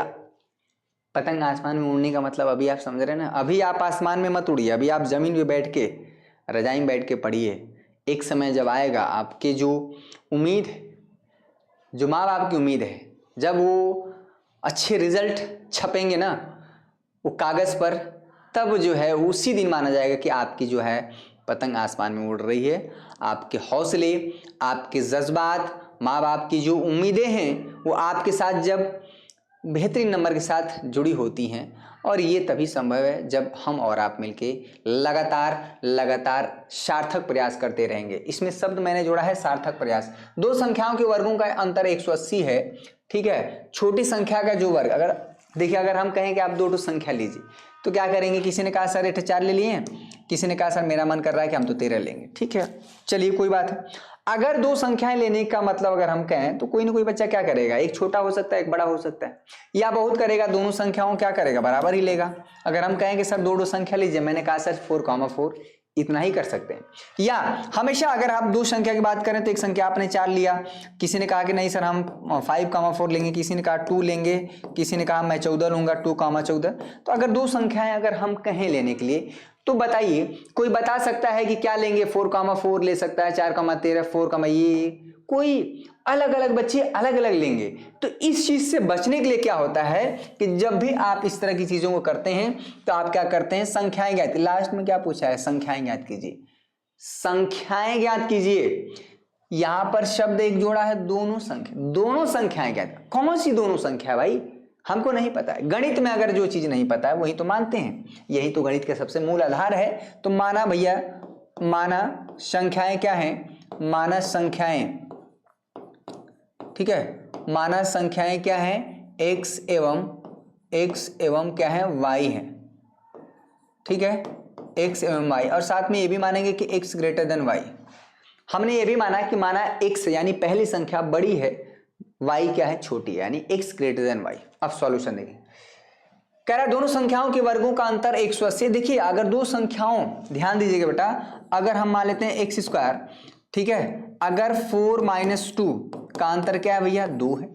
पतंग आसमान में उड़ने का मतलब अभी आप समझ रहे हैं ना, अभी आप आसमान में मत उड़िए, अभी आप जमीन पे बैठ के रजाई में बैठ के पढ़िए। एक समय जब आएगा आपके जो उम्मीद है, जो माँ बाप की उम्मीद है, जब वो अच्छे रिजल्ट छपेंगे ना वो कागज़ पर, तब जो है उसी दिन माना जाएगा कि आपकी जो है पतंग आसमान में उड़ रही है। आपके हौसले, आपके जज्बात, माँ बाप की जो उम्मीदें हैं वो आपके साथ जब बेहतरीन नंबर के साथ जुड़ी होती हैं, और ये तभी संभव है जब हम और आप मिलके लगातार सार्थक प्रयास करते रहेंगे। इसमें शब्द मैंने जोड़ा है सार्थक प्रयास। दो संख्याओं के वर्गों का अंतर 180 है। ठीक है, छोटी संख्या का जो वर्ग, अगर देखिए अगर हम कहें कि आप दो संख्या लीजिए, तो क्या करेंगे, किसी ने कहा सर 8 4 ले लिए, किसी ने कहा सर मेरा मन कर रहा है कि हम तो 13 लेंगे। ठीक है, चलिए कोई बात है। अगर दो संख्याएं लेने का मतलब अगर हम कहें, तो कोई ना कोई बच्चा क्या करेगा, एक छोटा हो सकता है एक बड़ा हो सकता है, या बहुत करेगा दोनों संख्याओं क्या करेगा, बराबर ही लेगा। अगर हम कहें कि सर दो संख्या लीजिए, मैंने कहा सर 4,4, इतना ही कर सकते हैं। या हमेशा अगर आप दो संख्या की बात करें तो एक संख्या आपने 4 लिया, किसी ने कहा कि नहीं सर हम 5,4 लेंगे, किसी ने कहा 2 लेंगे, किसी ने कहा मैं 14 लूंगा, 2,14। तो अगर दो संख्याएं अगर हम कहें लेने के लिए, तो बताइए कोई बता सकता है कि क्या लेंगे, 4,4 ले सकता है, 4,13, 4, ये कोई अलग अलग बच्चे अलग अलग लेंगे। तो इस चीज से बचने के लिए क्या होता है कि जब भी आप इस तरह की चीजों को करते हैं तो आप क्या करते हैं, संख्याएं ज्ञात, लास्ट में क्या पूछा है, संख्याएं ज्ञात कीजिए, संख्याएं ज्ञात कीजिए। यहां पर शब्द एक जोड़ा है, दोनों संख्याएं ज्ञात। कौन सी दोनों संख्या भाई, हमको नहीं पता है। गणित में अगर जो चीज नहीं पता है वही तो मानते हैं, यही तो गणित का सबसे मूल आधार है। तो माना भैया, माना संख्याएं क्या है, माना संख्याएं, ठीक है, माना संख्याएं क्या है, x एवं क्या है, y है। ठीक है, x एवं y, और साथ में ये भी मानेंगे कि x ग्रेटर देन y। हमने ये भी माना कि माना x यानी पहली संख्या बड़ी है, y क्या है, छोटी है, यानी x ग्रेटर देन y। अब सॉल्यूशन देखिए, कह रहा है दोनों संख्याओं के वर्गों का अंतर 180। देखिए अगर दो संख्याओं, ध्यान दीजिएगा बेटा, अगर हम मान लेते हैं x², ठीक है, अगर 4 - 2 का अंतर क्या है भैया, 2 है।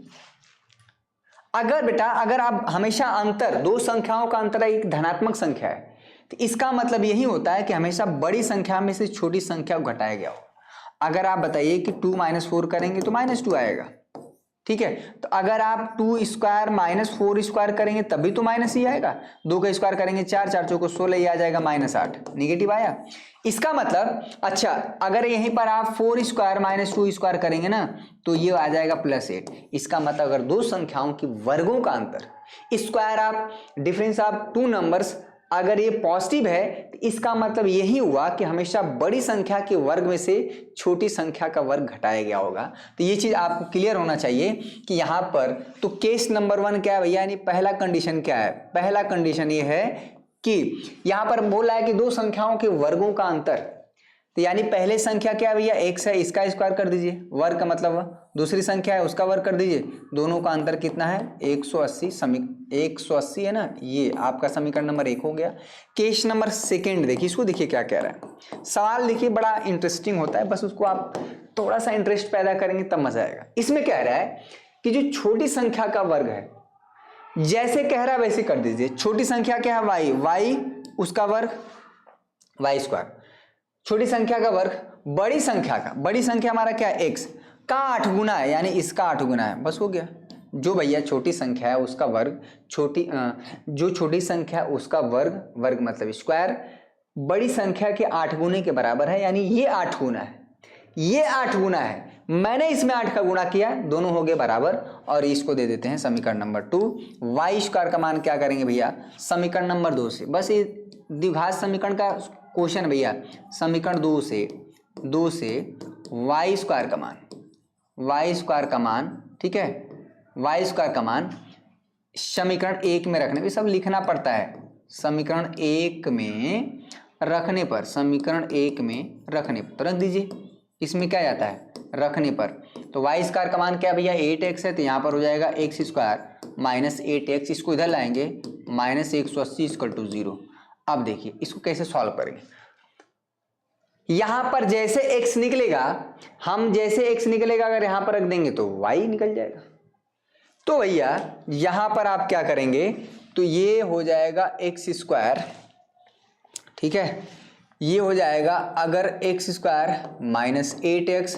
अगर बेटा अगर आप हमेशा अंतर, दो संख्याओं का अंतर एक धनात्मक संख्या है, तो इसका मतलब यही होता है कि हमेशा बड़ी संख्या में से छोटी संख्या को घटाया गया हो। अगर आप बताइए कि 2 - 4 करेंगे तो -2 आएगा। ठीक है, तो अगर आप 2² - 4² करेंगे तब भी तो माइनस ही आएगा। 2 का स्क्वायर करेंगे 4, 4 चौको 16, ये आ जाएगा -8, निगेटिव आया। इसका मतलब अच्छा, अगर यहीं पर आप 4² - 2² करेंगे ना तो ये आ जाएगा +8। इसका मतलब अगर दो संख्याओं की वर्गों का अंतर, स्क्वायर आप डिफरेंस आप 2 नंबर्स अगर ये पॉजिटिव है तो इसका मतलब यही हुआ कि हमेशा बड़ी संख्या के वर्ग में से छोटी संख्या का वर्ग घटाया गया होगा। तो ये चीज आपको क्लियर होना चाहिए कि यहाँ पर तो केस नंबर 1 क्या है भैया, यानी पहला कंडीशन क्या है, पहला कंडीशन ये है कि यहाँ पर बोला है कि दो संख्याओं के वर्गों का अंतर, तो यानी पहले संख्या क्या है भैया x है, इसका स्क्वायर कर दीजिए, वर्ग का मतलब दूसरी संख्या है उसका वर्ग कर दीजिए, दोनों का अंतर कितना है 180, 180 है ना, ये आपका समीकरण नंबर 1 हो गया। केस नंबर 2 देखिए, इसको देखिए क्या कह रहा है, सवाल देखिए बड़ा इंटरेस्टिंग होता है, बस उसको आप थोड़ा सा इंटरेस्ट पैदा करेंगे तब मजा आएगा। इसमें कह रहा है कि जो छोटी संख्या का वर्ग है, जैसे कह रहा है वैसे कर दीजिए। छोटी संख्या क्या है y उसका वर्ग y स्क्वायर, छोटी संख्या का वर्ग बड़ी संख्या का, बड़ी संख्या हमारा क्या है x का 8 गुना है, यानी इसका 8 गुना है, बस हो गया। जो भैया छोटी संख्या है उसका वर्ग जो छोटी संख्या है उसका वर्ग मतलब स्क्वायर बड़ी संख्या के 8 गुने के बराबर है, यानी ये 8 गुना है, ये 8 गुना है, मैंने इसमें 8 का गुणा किया, दोनों हो गए बराबर, और इसको दे देते हैं समीकरण नंबर 2। y स्क्वायर का मान क्या करेंगे भैया, समीकरण नंबर 2 से, बस ये द्विघात समीकरण का क्वेश्चन भैया, समीकरण 2 से y स्क्वायर का मान, ठीक है, y स्क्वायर का मान समीकरण 1 में रखने पे, सब लिखना पड़ता है, समीकरण 1 में रखने पर, समीकरण 1 में रखने पर तो रख दीजिए, इसमें क्या जाता है रखने पर, तो y स्क्वायर का मान क्या भैया 8x है, तो यहाँ पर हो जाएगा x स्क्वायर माइनस 8x, इसको इधर लाएंगे माइनस 180 इक्वल टू 0। अब देखिए इसको कैसे सॉल्व करेंगे, यहां पर जैसे x निकलेगा, हम जैसे x निकलेगा अगर यहां पर रख देंगे तो y निकल जाएगा। तो भैया यहां पर आप क्या करेंगे, तो ये हो जाएगा x स्क्वायर, ठीक है, ये हो जाएगा अगर x square minus 8x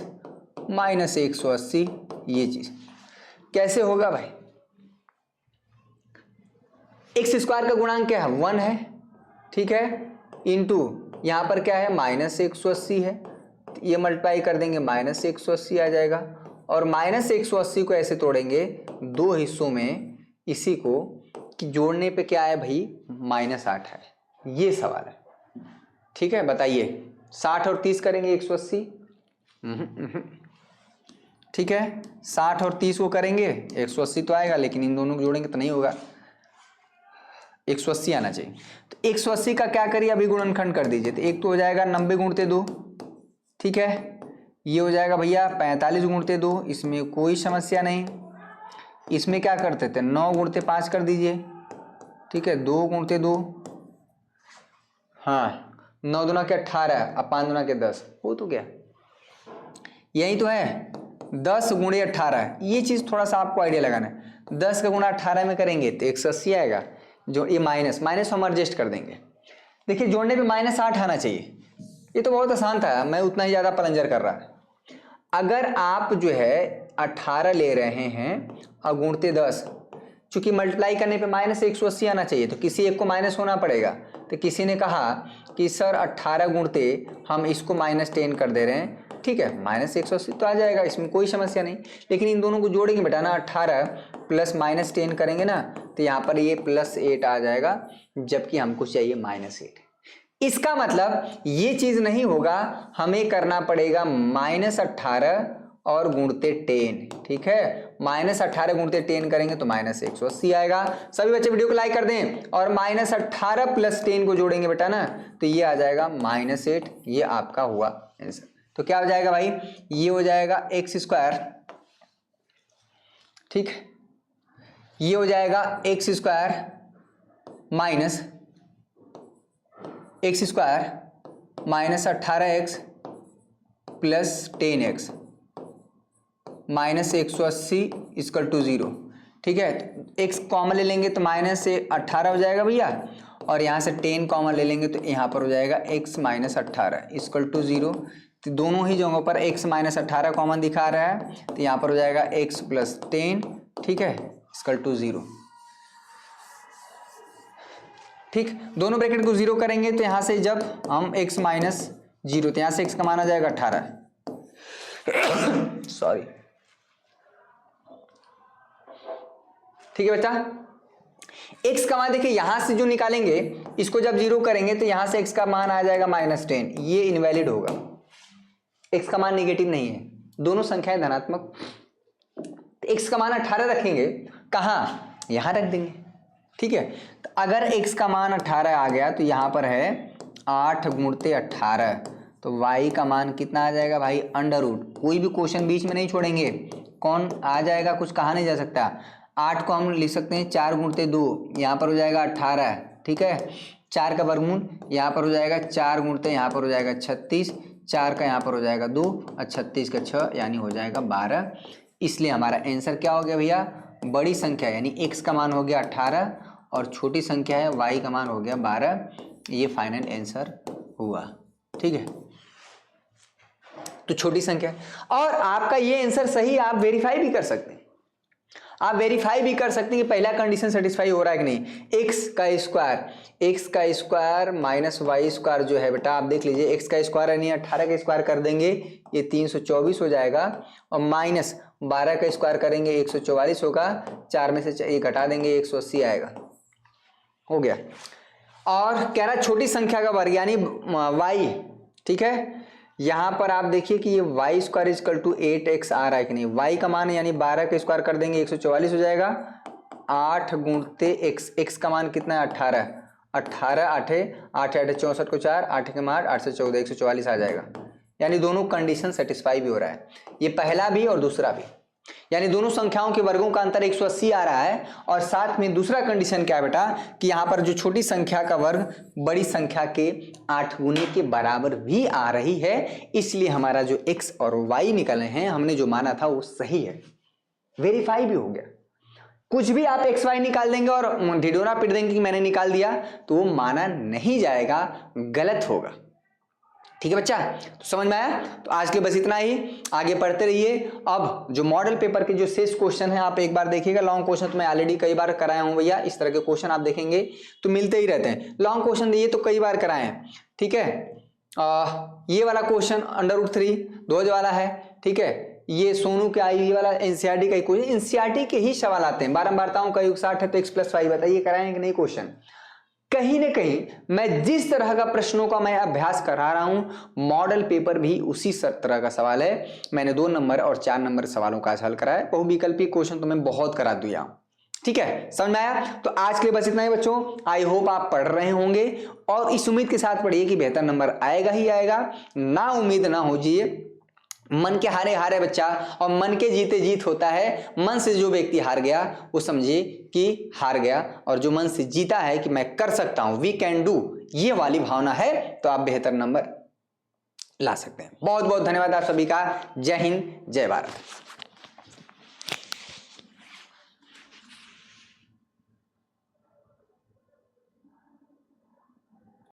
minus 180, ये चीज कैसे होगा भाई, x स्क्वायर का गुणांक क्या है 1 है, ठीक है, इंटू यहाँ पर क्या है माइनस 180 है, ये मल्टीप्लाई कर देंगे माइनस 180 आ जाएगा, और माइनस 180 को ऐसे तोड़ेंगे दो हिस्सों में, इसी को कि जोड़ने पे क्या है भाई -8 है, ये सवाल है, ठीक है, बताइए 60 और 30 करेंगे 180, ठीक है, 60 और 30 को करेंगे 180 तो आएगा, लेकिन इन दोनों को जोड़ेंगे तो नहीं होगा, 180 आना चाहिए। तो 180 का क्या करिए अभी गुणनखंड कर दीजिए, तो एक तो हो जाएगा 90 गुणते 2, ठीक है, ये हो जाएगा भैया 45 गुणते 2, इसमें कोई समस्या नहीं। इसमें क्या करते थे 9 गुणते 5 कर दीजिए, ठीक है, 2 गुणते 2, हाँ 9 दूना के 18, अब 5 दूना के 10, वो तो क्या यही तो है 10 गुणे 18, ये चीज थोड़ा सा आपको आइडिया लगाना है, 10 का गुणा 18 में करेंगे तो 180 आएगा, जो ये माइनस हम एडजस्ट कर देंगे। देखिए जोड़ने पे -8 आना चाहिए, ये तो बहुत आसान था, मैं उतना ही ज़्यादा पलंजर कर रहा। अगर आप जो है 18 ले रहे हैं और गुणते 10, चूंकि मल्टीप्लाई करने पे -180 आना चाहिए, तो किसी एक को माइनस होना पड़ेगा। तो किसी ने कहा कि सर 18 गुणते हम इसको -10 कर दे रहे हैं, ठीक है, -180 तो आ जाएगा, इसमें कोई समस्या नहीं, लेकिन इन दोनों को जोड़ेंगे बेटा ना, 18 प्लस -10 करेंगे ना, तो यहाँ पर ये +8 आ जाएगा, जबकि हमको चाहिए -8। इसका मतलब ये चीज नहीं होगा, हमें करना पड़ेगा -18 और गुणते 10, ठीक है, -18 गुणते 10 करेंगे तो -180 आएगा। सभी बच्चे वीडियो को लाइक कर दें, और -18 + 10 को जोड़ेंगे बेटा ना, तो ये आ जाएगा -8, ये आपका हुआ आंसर। तो क्या हो जाएगा भाई, ये हो जाएगा x स्क्वायर, ठीक, ये हो जाएगा x square minus x square -18x plus 10x -180 equal to 0, ठीक है, x कॉमन ले लेंगे तो -18 हो जाएगा भैया, और यहाँ से 10 कॉमन ले लेंगे तो यहाँ पर हो जाएगा x -18 इक्वल टू 0। तो दोनों ही जगहों पर x -18 कॉमन दिखा रहा है, तो यहाँ पर हो जाएगा x + 10, ठीक है, इक्वल टू 0, ठीक, दोनों ब्रैकेट को 0 करेंगे तो यहाँ से जब हम x -0, तो यहाँ से x का मान आ जाएगा 18, सॉरी, ठीक है बच्चा। x का मान देखिए यहां से जो निकालेंगे इसको जब 0 करेंगे तो यहां से x का मान आ जाएगा -10, ये इनवैलिड होगा, x का मान नेगेटिव नहीं है, दोनों संख्याएं धनात्मक। तो x का मान 18 रखेंगे, कहां, यहां रख देंगे, ठीक है। तो अगर x का मान 18 आ गया तो यहां पर है 8 गुणते 18, तो y का मान कितना आ जाएगा भाई, √। कोई भी क्वेश्चन बीच में नहीं छोड़ेंगे, कौन आ जाएगा, कुछ कहा नहीं जा सकता। 8 को हम लिख सकते हैं 4 गुणते 2, यहाँ पर हो जाएगा 18, ठीक है। 4 का वर्गमूल यहाँ पर हो जाएगा 4 गुणते, यहाँ पर हो जाएगा 36, 4 का यहाँ पर हो जाएगा 2 और 36 का 6, यानी हो जाएगा 12। इसलिए हमारा आंसर क्या हो गया भैया, बड़ी संख्या यानी x का मान हो गया 18 और छोटी संख्या है y का मान हो गया 12, ये फाइनल आंसर हुआ, ठीक है। तो छोटी संख्या, और आपका ये आंसर सही आप वेरीफाई भी कर सकते हैं, आप वेरीफाई भी कर सकते हैं कि पहला कंडीशन सेटिस्फाई हो रहा है कि नहीं। x का स्क्वायर माइनस वाई स्क्वायर जो है बेटा, आप देख लीजिए x का स्क्वायर यानी 18 का स्क्वायर कर देंगे ये 324 हो जाएगा, और माइनस 12 का स्क्वायर करेंगे 144 होगा, 4 में से ये घटा देंगे 180 आएगा, हो गया। और कह रहा छोटी संख्या का वर्ग यानी y, ठीक है। यहां पर आप देखिए कि ये Y square equal to 8x आ रहा है कि नहीं, y का मान यानी 12 का स्क्वायर कर देंगे 144 हो जाएगा, 8 गुणते x का मान कितना है 18, 18 8 8 8 64 को 4, 8 के मार 8 से 14 144 आ जाएगा, यानी दोनों कंडीशन सेटिस्फाई भी हो रहा है, ये पहला भी और दूसरा भी, यानी दोनों संख्याओं के वर्गों का अंतर 180 आ रहा है। और साथ में दूसरा कंडीशन क्या है बेटा कि यहाँ पर जो छोटी संख्या का वर्ग बड़ी संख्या के 8 गुने के बराबर भी आ रही है, इसलिए हमारा जो x और y निकले हैं हमने जो माना था वो सही है, वेरीफाई भी हो गया। कुछ भी आप x y निकाल देंगे और ढिढोरा पिट देंगे कि मैंने निकाल दिया, तो वो माना नहीं जाएगा, गलत होगा, ठीक है बच्चा। तो समझ में आया। तो आज के बस इतना ही, आगे पढ़ते रहिए। अब जो मॉडल पेपर के जो शेष क्वेश्चन है आप एक बार देखिएगा, लॉन्ग क्वेश्चन तो मैं ऑलरेडी कई बार कराया हूं भैया, इस तरह के क्वेश्चन आप देखेंगे तो मिलते ही रहते हैं। लॉन्ग क्वेश्चन ये तो कई बार कराए हैं, ठीक है। ये वाला क्वेश्चन √3 2 वाला है, ठीक है। ये सोनू के आई, ये वाला एनसीईआरटी का क्वेश्चन, एनसीईआरटी के ही सवाल आते हैं, बारंबारताओं का योग 60 है तो x + y बताइए, कराएं कि नहीं क्वेश्चन। कहीं ना कहीं मैं जिस तरह का प्रश्नों का मैं अभ्यास करा रहा हूं, मॉडल पेपर भी उसी तरह का सवाल है। मैंने 2 नंबर और 4 नंबर सवालों का हल कराया, बहुविकल्पी क्वेश्चन तो मैं बहुत करा दिया, ठीक है। समझ में आया। तो आज के लिए बस इतना ही बच्चों, आई होप आप पढ़ रहे होंगे और इस उम्मीद के साथ पढ़िए कि बेहतर नंबर आएगा ही आएगा, ना उम्मीद ना हो जाइए। मन के हारे हारे बच्चा और मन के जीते जीत होता है। मन से जो व्यक्ति हार गया वो समझिए कि हार गया, और जो मन से जीता है कि मैं कर सकता हूं, वी कैन डू, ये वाली भावना है तो आप बेहतर नंबर ला सकते हैं। बहुत बहुत धन्यवाद आप सभी का। जय हिंद, जय भारत।